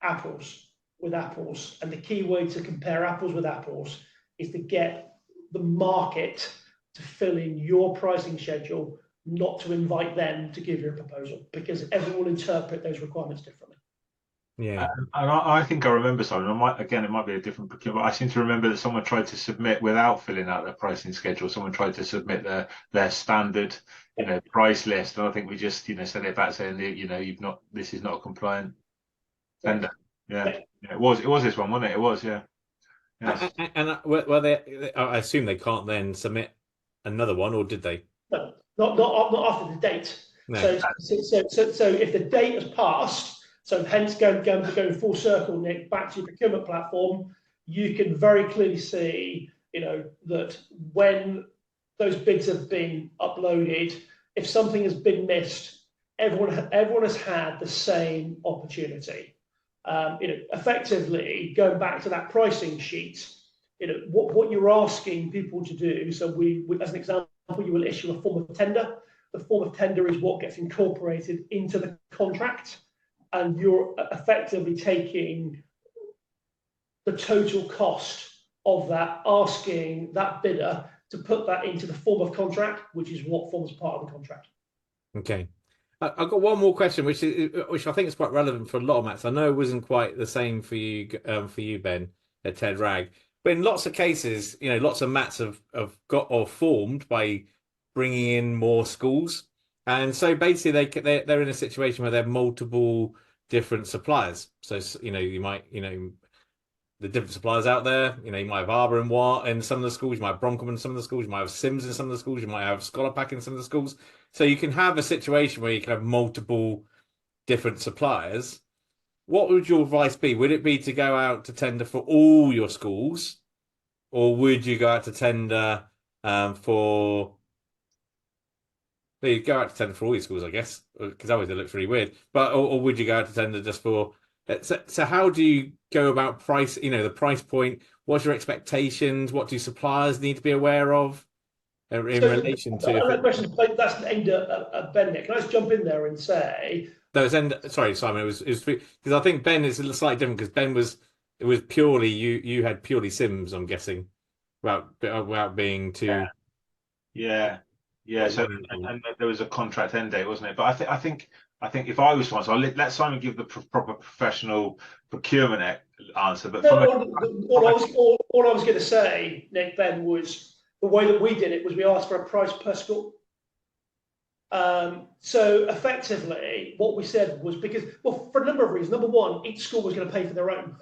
apples with apples, and the key way to compare apples with apples is to get the market to fill in your pricing schedule, not to invite them to give you a proposal, because everyone will interpret those requirements differently. Yeah. And I think I remember something. It might be a different procurement. I seem to remember that someone tried to submit without filling out their pricing schedule. Someone tried to submit their standard, price list, and I think we just, sent it back saying that, this is not a compliant tender. Yeah. It was this one, wasn't it? It was, yeah. Yes. And well, I assume they can't then submit another one, or did they? No, not after the date. No. So if the date has passed, so hence going full circle, Nick, back to your procurement platform, you can very clearly see, that when those bids have been uploaded, if something has been missed, everyone has had the same opportunity. Effectively going back to that pricing sheet, what you're asking people to do. So we as an example, you will issue a form of tender. The form of tender is what gets incorporated into the contract, and you're effectively taking the total cost of that, asking that bidder to put that into the form of contract, which is what forms part of the contract. Okay. I've got one more question, which I think is quite relevant for a lot of mats. I know it wasn't quite the same for you, Ben, at Ted Wragg, but in lots of cases, lots of mats have got or formed by bringing in more schools, and so basically they're in a situation where they have multiple different suppliers. So you might the different suppliers out there. You might have Arbor and Watt in some of the schools. You might have Broncom in some of the schools. You might have Sims in some of the schools. You might have Scholar Pack in some of the schools. So you can have a situation where you can have multiple different suppliers. What would your advice be? Would it be to go out to tender for all your schools, or would you go out to tender for? You go out to tender for all your schools, I guess, because otherwise it looks really weird. But or would you go out to tender just for? So how do you go about price? The price point. What's your expectations? What do suppliers need to be aware of in relation to? That question that's aimed at Ben. Nick, can I just jump in there and say? Sorry, Simon. It was because I think Ben is a slightly different, because Ben it was purely you had purely Sims, I'm guessing, without being too. Yeah. So and there was a contract end date, wasn't it? But I think if I was one, so I'll let Simon give the proper professional procurement answer. But all I was going to say, Nick, Ben, was the way that we did it was we asked for a price per school. So effectively, what we said was for a number of reasons. Number one, each school was going to pay for their own.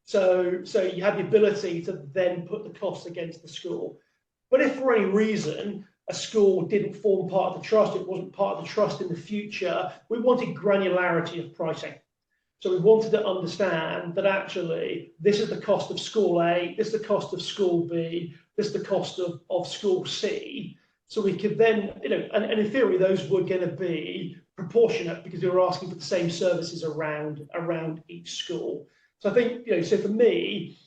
So you had the ability to then put the costs against the school. But if for any reason a school didn't form part of the trust, it wasn't part of the trust in the future, we wanted granularity of pricing. So we wanted to understand that actually this is the cost of school A, this is the cost of school B, this is the cost of school C. So we could then, and in theory, those were going to be proportionate because we were asking for the same services around each school. So I think, so for me,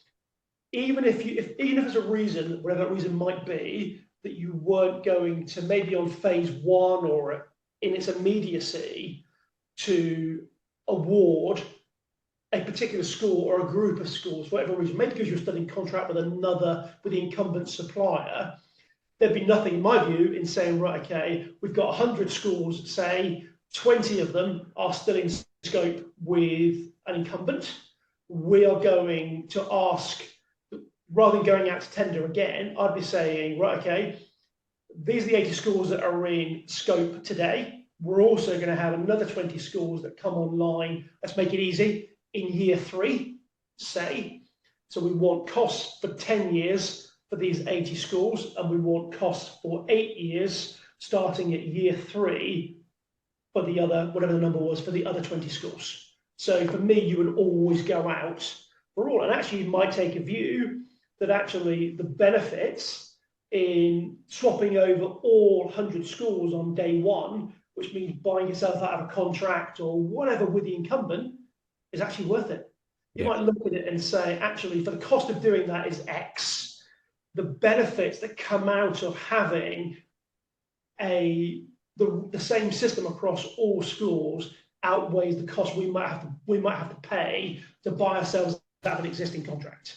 even if there's a reason, whatever that reason might be, that you weren't going to maybe on phase one or in its immediacy to award a particular school or a group of schools, for whatever reason, maybe because you're studying contract with the incumbent supplier, there'd be nothing, in my view, in saying, right, okay, we've got 100 schools, say 20 of them are still in scope with an incumbent. We are going to ask, rather than going out to tender again, I'd be saying, right, okay, these are the 80 schools that are in scope today. We're also going to have another 20 schools that come online. Let's make it easy. In year 3, say. So we want costs for 10 years for these 80 schools, and we want costs for 8 years, starting at year 3 for the other, whatever the number was, for the other 20 schools. So for me, you would always go out for all. And actually, you might take a view that actually the benefits in swapping over all 100 schools on day one, which means buying yourself out of a contract or whatever with the incumbent, is actually worth it. You might look at it and say, actually, for the cost of doing that is X. The benefits that come out of having the same system across all schools outweighs the cost we might have to pay to buy ourselves out of an existing contract.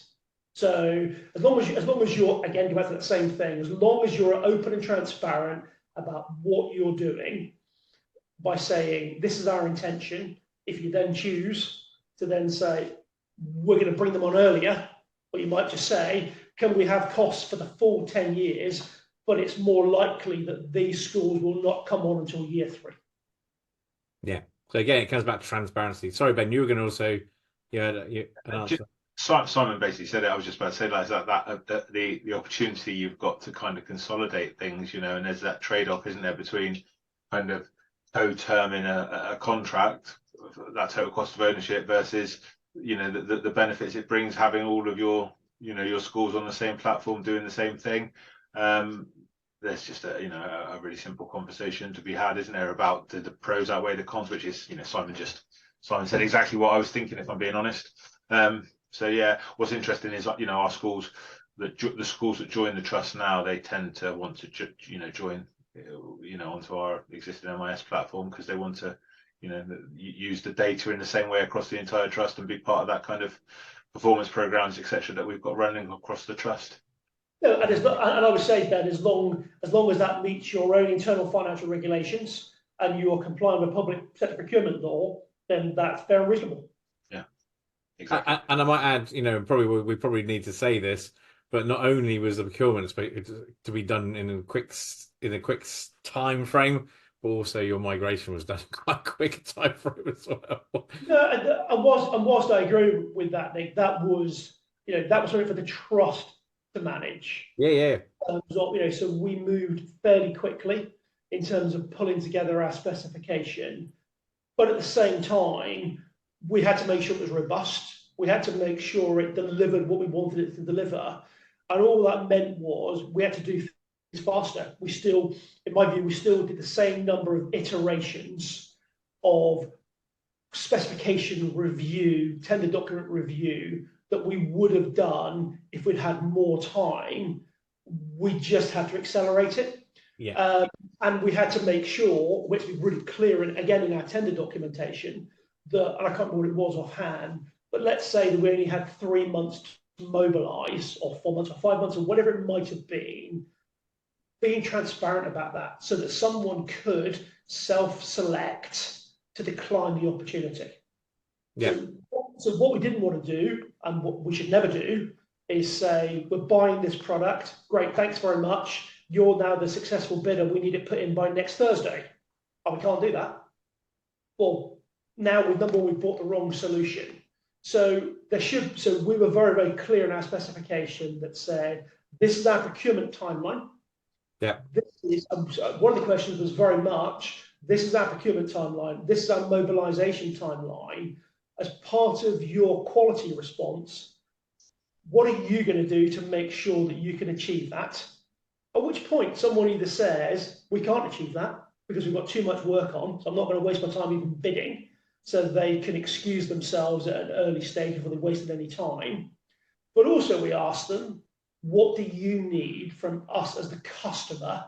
So as long as you're, again, go back to that same thing, as long as you're open and transparent about what you're doing by saying this is our intention, if you then choose to then say we're going to bring them on earlier, or you might just say, can we have costs for the full 10 years, but it's more likely that these schools will not come on until year 3. Yeah. So again, it comes back to transparency. Sorry, Ben, you were going to also, an answer. Simon basically said it. I was just about to say that the opportunity you've got to kind of consolidate things, and there's that trade-off, isn't there, between kind of co-terming a contract, that total cost of ownership, versus the benefits it brings having all of your your schools on the same platform doing the same thing. There's just a really simple conversation to be had, isn't there, about the pros outweigh the cons, which is Simon said exactly what I was thinking, if I'm being honest. So yeah, what's interesting is our schools, the schools that join the trust now, they tend to want to join onto our existing MIS platform because they want to use the data in the same way across the entire trust and be part of that kind of performance programs, etc., that we've got running across the trust. No, and I would say, Ben, as long as that meets your own internal financial regulations and you are complying with public sector procurement law, then that's fair and reasonable. Yeah, exactly. And I might add, we probably need to say this, but not only was the procurement to be done in a quick time frame, but also your migration was done in quite a quick time frame as well. No, and whilst I agree with that, Nick, that was something for the trust to manage. Yeah. So we moved fairly quickly in terms of pulling together our specification, but at the same time, we had to make sure it was robust. We had to make sure it delivered what we wanted it to deliver, and all that meant was we had to do things faster. We still, in my view, did the same number of iterations of specification review, tender document review that we would have done if we'd had more time. We just had to accelerate it. Yeah. And we had to make sure, which was really clear, and again in our tender documentation, that, and I can't remember what it was offhand, but let's say that we only had 3 months to mobilise, or 4 months, or 5 months, or whatever it might have been, being transparent about that so that someone could self-select to decline the opportunity. Yeah. So what we didn't want to do, and what we should never do, is say, we're buying this product, great, thanks very much, you're now the successful bidder, we need it put in by next Thursday. Oh, we can't do that. Well, now we've bought the wrong solution. So we were very, very clear in our specification that said, this is our procurement timeline. Yeah. This is, one of the questions was very much, this is our procurement timeline, this is our mobilisation timeline. As part of your quality response, what are you going to do to make sure that you can achieve that? At which point someone either says, we can't achieve that because we've got too much work on, so I'm not going to waste my time even bidding, so they can excuse themselves at an early stage before they've wasted any time. But also we ask them, what do you need from us as the customer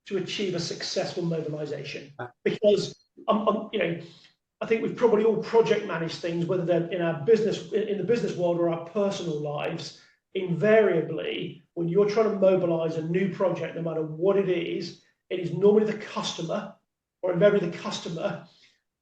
to achieve a successful mobilisation? Because I think we've probably all project managed things, whether they're in our business, in the business world, or our personal lives. Invariably, when you're trying to mobilise a new project, no matter what it is normally the customer, or invariably the customer,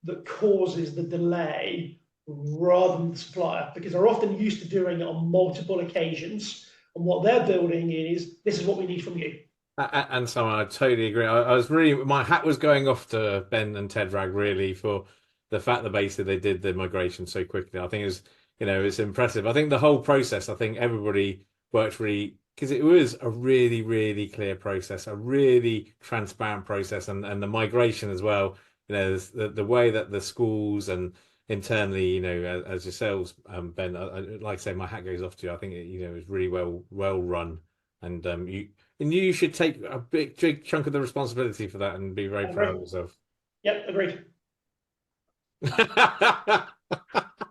that causes the delay rather than the supplier, because they're often used to doing it on multiple occasions, and what they're building is, this is what we need from you. And so I totally agree. I was really, my hat was going off to Ben and Ted Wragg really for the fact that basically they did the migration so quickly. I think it was, it's impressive. I think the whole process, I think everybody worked really, because it was a really, really clear process, a really transparent process, and the migration as well. The way that the schools and internally, as yourselves, Ben, like I say, my hat goes off to you. I think it was really well run, and you should take a big chunk of the responsibility for that and be very proud of yourself. Yep, agreed.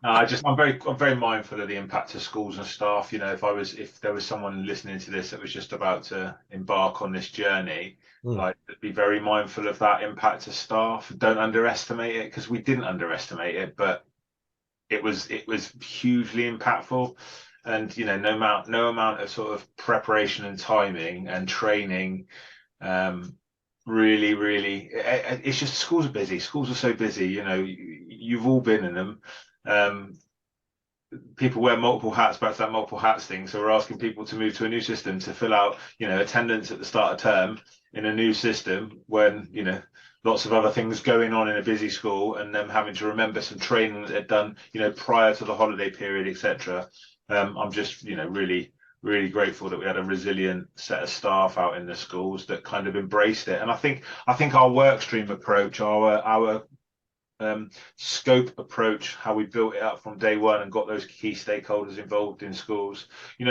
No, I'm very mindful of the impact of schools and staff. If there was someone listening to this that was just about to embark on this journey, like, be very mindful of that impact to staff. Don't underestimate it, because we didn't underestimate it, but it was hugely impactful. And no amount of sort of preparation and timing and training, really, it's just, schools are busy. Schools are so busy. You've all been in them. People wear multiple hats, back to that multiple hats thing. So we're asking people to move to a new system, to fill out, attendance at the start of term in a new system, when, lots of other things going on in a busy school, and them having to remember some training that they'd done, prior to the holiday period, etc. I'm just, really, really grateful that we had a resilient set of staff out in the schools that kind of embraced it. And I think our work stream approach, our scope approach, how we built it up from day one and got those key stakeholders involved in schools. We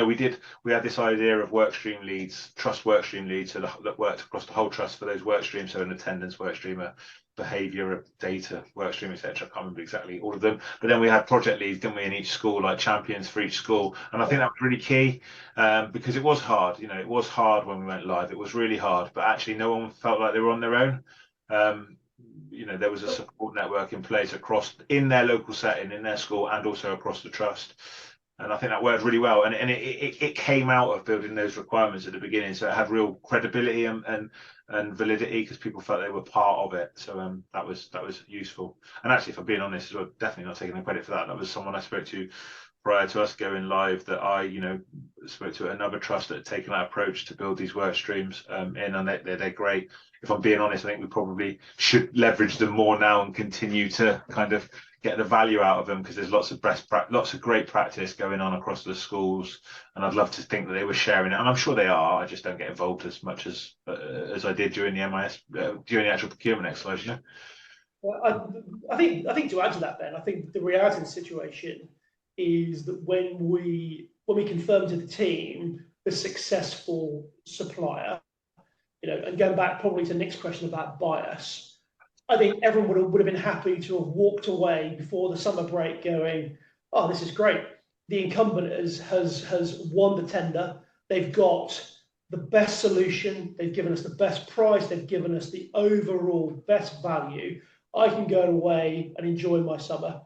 had this idea of work stream leads, trust work stream leads, so that worked across the whole trust for those work streams. So an attendance work stream, a behaviour, a data work stream, etc. I can't remember exactly all of them, but then we had project leads, didn't we, in each school, like champions for each school. And I think that was really key, because it was hard. It was hard when we went live. It was really hard, but actually no one felt like they were on their own. There was a support network in place in their local setting, in their school, and also across the trust. And I think that worked really well. And it came out of building those requirements at the beginning. So it had real credibility and validity, because people felt they were part of it. So that was useful. And actually, if I'm being honest, I'm definitely not taking the credit for that. That was someone I spoke to prior to us going live, that I, spoke to another trust that had taken that approach to build these work streams and they're great. If I'm being honest, I think we probably should leverage them more now and continue to kind of get the value out of them, because there's lots of great practice going on across the schools, and I'd love to think that they were sharing it, and I'm sure they are. I just don't get involved as much as I did during the MIS, during the actual procurement exercise. Well, I think to add to that, Ben, I think the reality of the situation is that when we confirm to the team the successful supplier, and going back probably to Nick's question about bias, I think everyone would have been happy to have walked away before the summer break going, oh, this is great. The incumbent has won the tender. They've got the best solution. They've given us the best price. They've given us the overall best value. I can go away and enjoy my summer.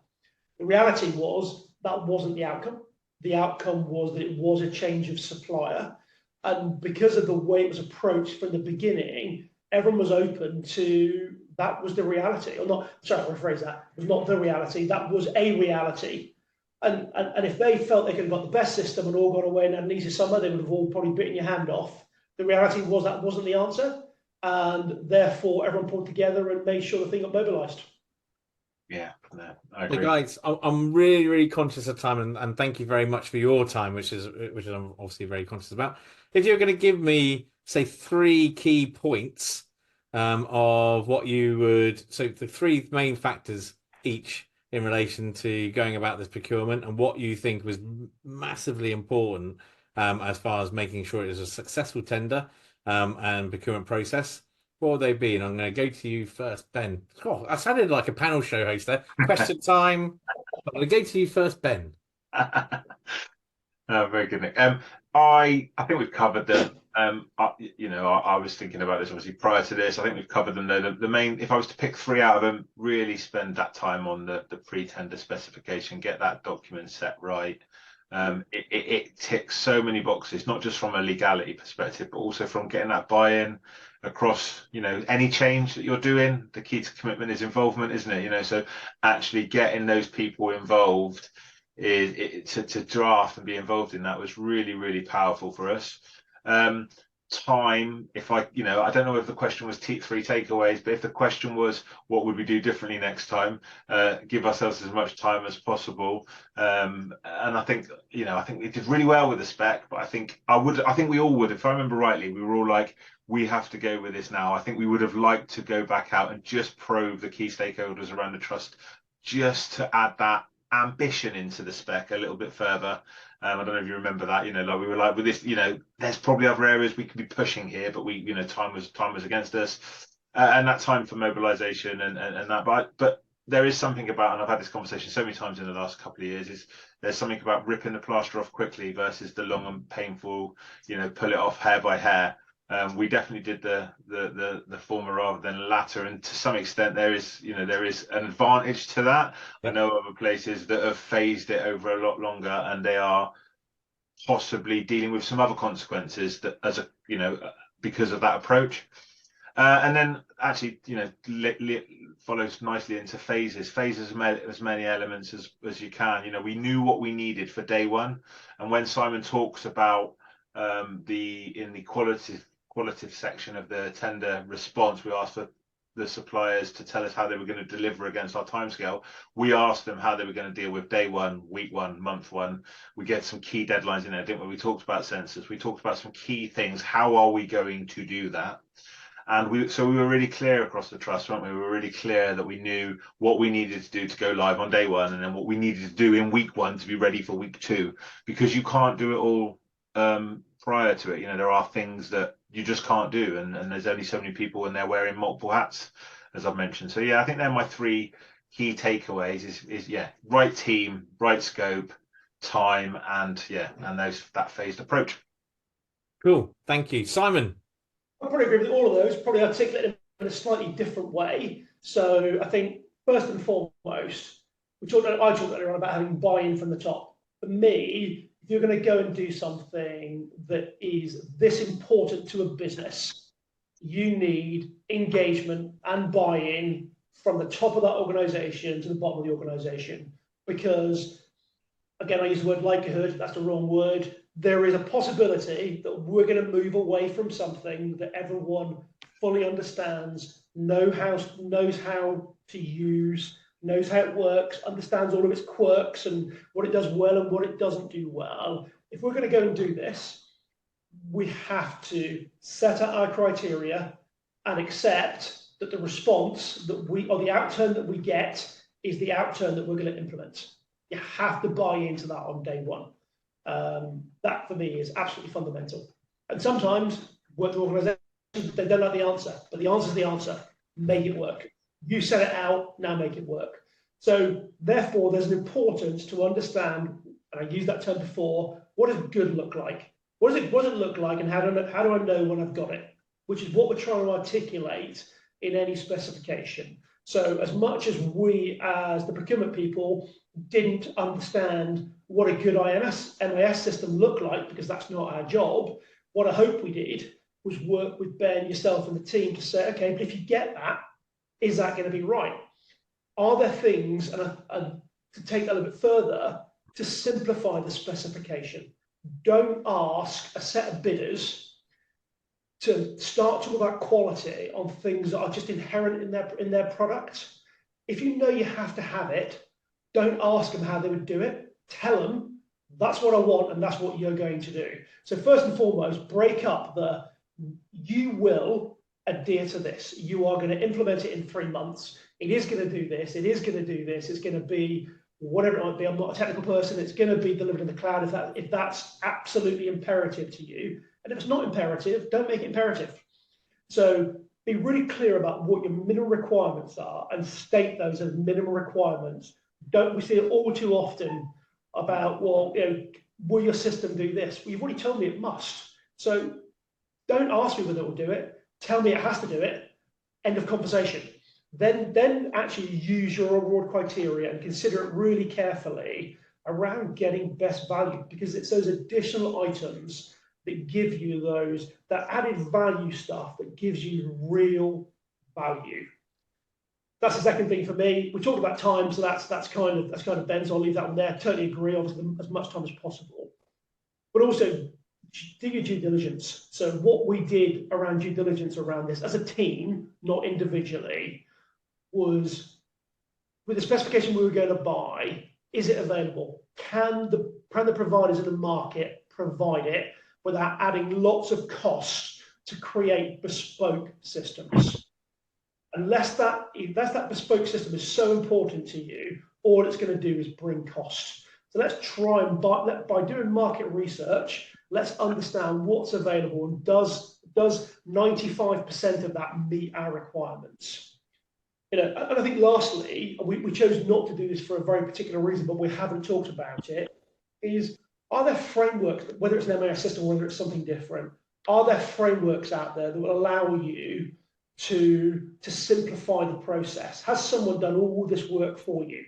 The reality was that wasn't the outcome. The outcome was that it was a change of supplier. And because of the way it was approached from the beginning, everyone was open to that was the reality. Or not, sorry, I'll rephrase that. It was not the reality, that was a reality. And if they felt they could have got the best system and all gone away and had an easy summer, they would have all probably bitten your hand off. The reality was that wasn't the answer. And therefore, everyone pulled together and made sure the thing got mobilised. Yeah, no, I agree. Hey guys, I'm really, really conscious of time, and thank you very much for your time, which I'm obviously very conscious about. If you're going to give me, say, 3 key points of what you would, so the 3 main factors each in relation to going about this procurement, and what you think was massively important as far as making sure it was a successful tender and procurement process. what would they be? And I'm going to go to you first, Ben. Oh, I sounded like a panel show host there. Question time. I'm going to go to you first, Ben. Oh, very good, Nick. I think we've covered them. I was thinking about this obviously prior to this. I think we've covered them. The main, if I was to pick three out of them, really spend that time on the pre-tender specification, get that document set right. It ticks so many boxes, not just from a legality perspective, but also from getting that buy-in across, any change that you're doing. The key to commitment is involvement, isn't it? So actually getting those people involved to draft and be involved in that was really, really powerful for us. Time, if I don't know if the question was three takeaways, but if the question was what would we do differently next time, give ourselves as much time as possible. And I think we did really well with the spec, but I think we all would, if I remember rightly, we were all like, we have to go with this now. I think we would have liked to go back out and just probe the key stakeholders around the trust, just to add that ambition into the spec a little bit further. I don't know if you remember that, like we were like with this, there's probably other areas we could be pushing here, but we, time was against us, and that time for mobilization and that. But there is something about, and I've had this conversation so many times in the last couple of years, is there's something about ripping the plaster off quickly versus the long and painful, pull it off hair by hair. We definitely did the former rather than the latter, and to some extent there is an advantage to that. I know other places that have phased it over a lot longer, and they are possibly dealing with some other consequences that because of that approach. And then actually, follows nicely into phases. Phases as many elements as you can. We knew what we needed for day one, and when Simon talks about in the qualitative section of the tender response, we asked for the suppliers to tell us how they were going to deliver against our timescale. We asked them how they were going to deal with day one, week one, month one. We get some key deadlines in there, didn't we? We talked about census. We talked about some key things. How are we going to do that? And we were really clear across the trust, weren't we? We were really clear that we knew what we needed to do to go live on day one, and then what we needed to do in week one to be ready for week two, because you can't do it all prior to it. There are things that you just can't do, and there's only so many people and they're wearing multiple hats, as I've mentioned. So I think they're my three key takeaways is right team, right scope, time, and that phased approach. Cool, thank you. Simon? I probably agree with all of those, probably articulated in a slightly different way. So I think first and foremost, I talked earlier on about having buy-in from the top. For me, if you're going to go and do something that is this important to a business, you need engagement and buy-in from the top of that organization to the bottom of the organization. Because, again, I use the word likelihood, that's the wrong word. There is a possibility that we're going to move away from something that everyone fully understands, knows how to use, knows how it works, understands all of its quirks and what it does well and what it doesn't do well. If we're going to go and do this, we have to set out our criteria and accept that the response that the outturn that we get is the outturn that we're going to implement. You have to buy into that on day one. That for me is absolutely fundamental. And sometimes work organizations, they don't like the answer, but the answer is the answer. Make it work. You set it out, now make it work. So therefore, there's an importance to understand, and I used that term before, what does good look like? What does it look like, and how do I know when I've got it? Which is what we're trying to articulate in any specification. So as much as we, as the procurement people, didn't understand what a good MIS system looked like, because that's not our job, what I hope we did was work with Ben, yourself, and the team to say, okay, but if you get that, is that going to be right? Are there things, and to take that a little bit further, to simplify the specification? Don't ask a set of bidders to start talking about quality on things that are just inherent in their product. If you know you have to have it, don't ask them how they would do it. Tell them, that's what I want and that's what you're going to do. So first and foremost, break up you will adhere to this. You are going to implement it in 3 months. It is going to do this. It is going to do this. It's going to be whatever it might be. I'm not a technical person. It's going to be delivered in the cloud if that's absolutely imperative to you. And if it's not imperative, don't make it imperative. So be really clear about what your minimum requirements are and state those as minimum requirements. We see it all too often about, well, will your system do this? Well, you've already told me it must. So don't ask me whether it will do it. Tell me it has to do it. End of conversation. Then actually use your reward criteria and consider it really carefully around getting best value, because it's those additional items that give you that added value stuff that gives you real value. That's the second thing for me. We talked about time, so that's kind of Ben's. I'll leave that one there. Totally agree. Obviously, as much time as possible, but also do your due diligence. So what we did around due diligence around this as a team, not individually, was with the specification we were going to buy, is it available? Can the providers in the market provide it without adding lots of costs to create bespoke systems? Unless that bespoke system is so important to you, all it's going to do is bring cost. So let's try and by doing market research, let's understand what's available and does 95% of that meet our requirements. And I think lastly, we chose not to do this for a very particular reason, but we haven't talked about it, is are there frameworks, whether it's an MAS system or whether it's something different, are there frameworks out there that will allow you to simplify the process? Has someone done all this work for you?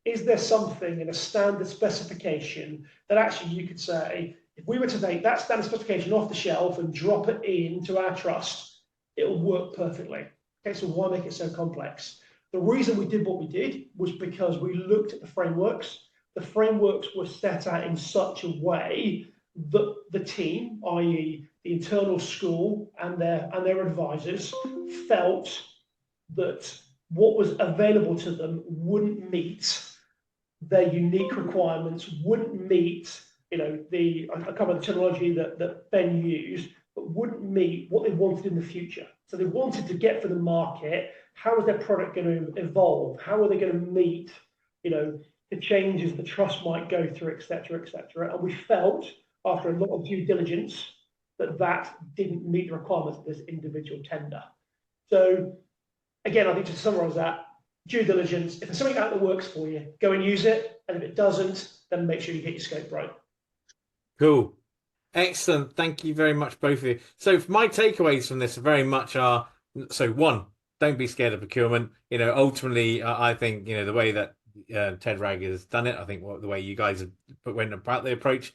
Is there something in a standard specification that actually you could say, if we were to take that standard specification off the shelf and drop it into our trust, it will work perfectly? Okay, so why make it so complex? The reason we did what we did was because we looked at the frameworks. The frameworks were set out in such a way that the team, i.e. the internal school and their advisors, felt that what was available to them wouldn't meet their unique requirements, wouldn't meet, I can't remember the terminology that Ben used, but wouldn't meet what they wanted in the future. So they wanted to get for the market, how is their product going to evolve? How are they going to meet, the changes the trust might go through, et cetera, et cetera. And we felt, after a lot of due diligence, that didn't meet the requirements of this individual tender. So again, I think to summarize that, due diligence, if there's something out that works for you, go and use it. And if it doesn't, then make sure you get your scope right. Cool. Excellent. Thank you very much, both of you. So my takeaways from this very much are, so one, don't be scared of procurement. Ultimately, I think, the way that Ted Wragg has done it, I think the way you guys went about the approach,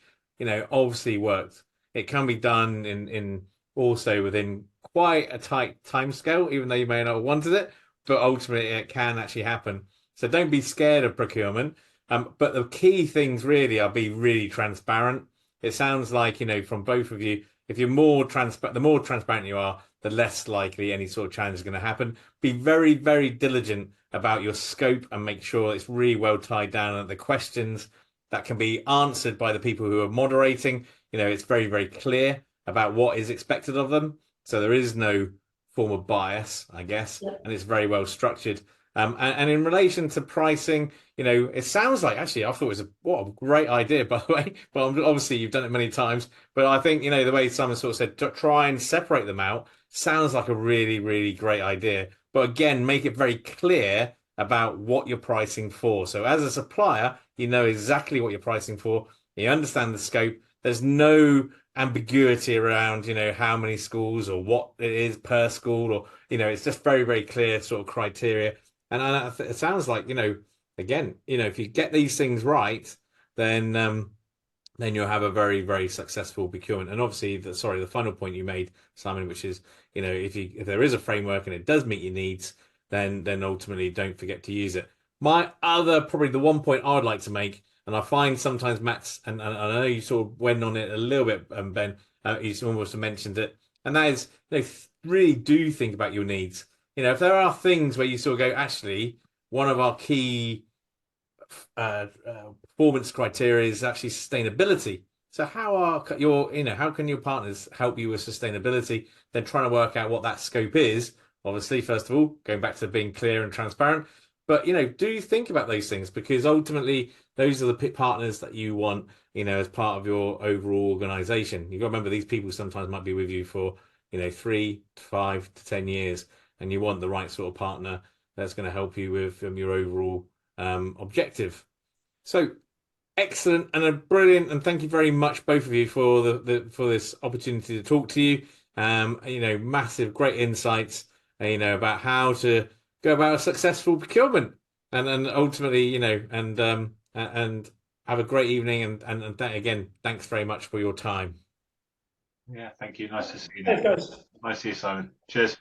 obviously worked. It can be done in also within quite a tight time scale, even though you may not have wanted it, but ultimately it can actually happen. So don't be scared of procurement. But the key things really are be really transparent. It sounds like, from both of you, if you're more transparent, the more transparent you are, the less likely any sort of challenge is going to happen. Be very, very diligent about your scope and make sure it's really well tied down at the questions that can be answered by the people who are moderating. It's very, very clear about what is expected of them. So there is no form of bias, I guess, and it's very well structured. And in relation to pricing, it sounds like, actually, I thought it was what a great idea, by the way. But obviously, you've done it many times. But I think, the way Simon sort of said, to try and separate them out sounds like a really, really great idea. But again, make it very clear about what you're pricing for. So as a supplier, you know exactly what you're pricing for. You understand the scope. There's no ambiguity around, how many schools or what it is per school, or, it's just very, very clear sort of criteria. And it sounds like, again, if you get these things right, then you'll have a very, very successful procurement. And obviously, the final point you made, Simon, which is, if there is a framework and it does meet your needs, then ultimately don't forget to use it. My other, probably the one point I would like to make, and I find sometimes Matt's, and I know you sort of went on it a little bit, Ben, you almost mentioned it, and that is, really do think about your needs. If there are things where you sort of go, actually, one of our key performance criteria is actually sustainability. So how can your partners help you with sustainability? Then trying to work out what that scope is. Obviously, first of all, going back to being clear and transparent. But, do think about those things, because ultimately those are the partners that you want, as part of your overall organization. You've got to remember, these people sometimes might be with you for, 3 to 5 to 10 years, and you want the right sort of partner that's going to help you with your overall objective. So excellent and a brilliant, and thank you very much, both of you, for for this opportunity to talk to you. Massive, great insights, about how to go about a successful procurement, and ultimately, and have a great evening, and again, thanks very much for your time. Yeah, thank you. Nice to see you. Thanks, guys. Nice to see you, Simon. Cheers.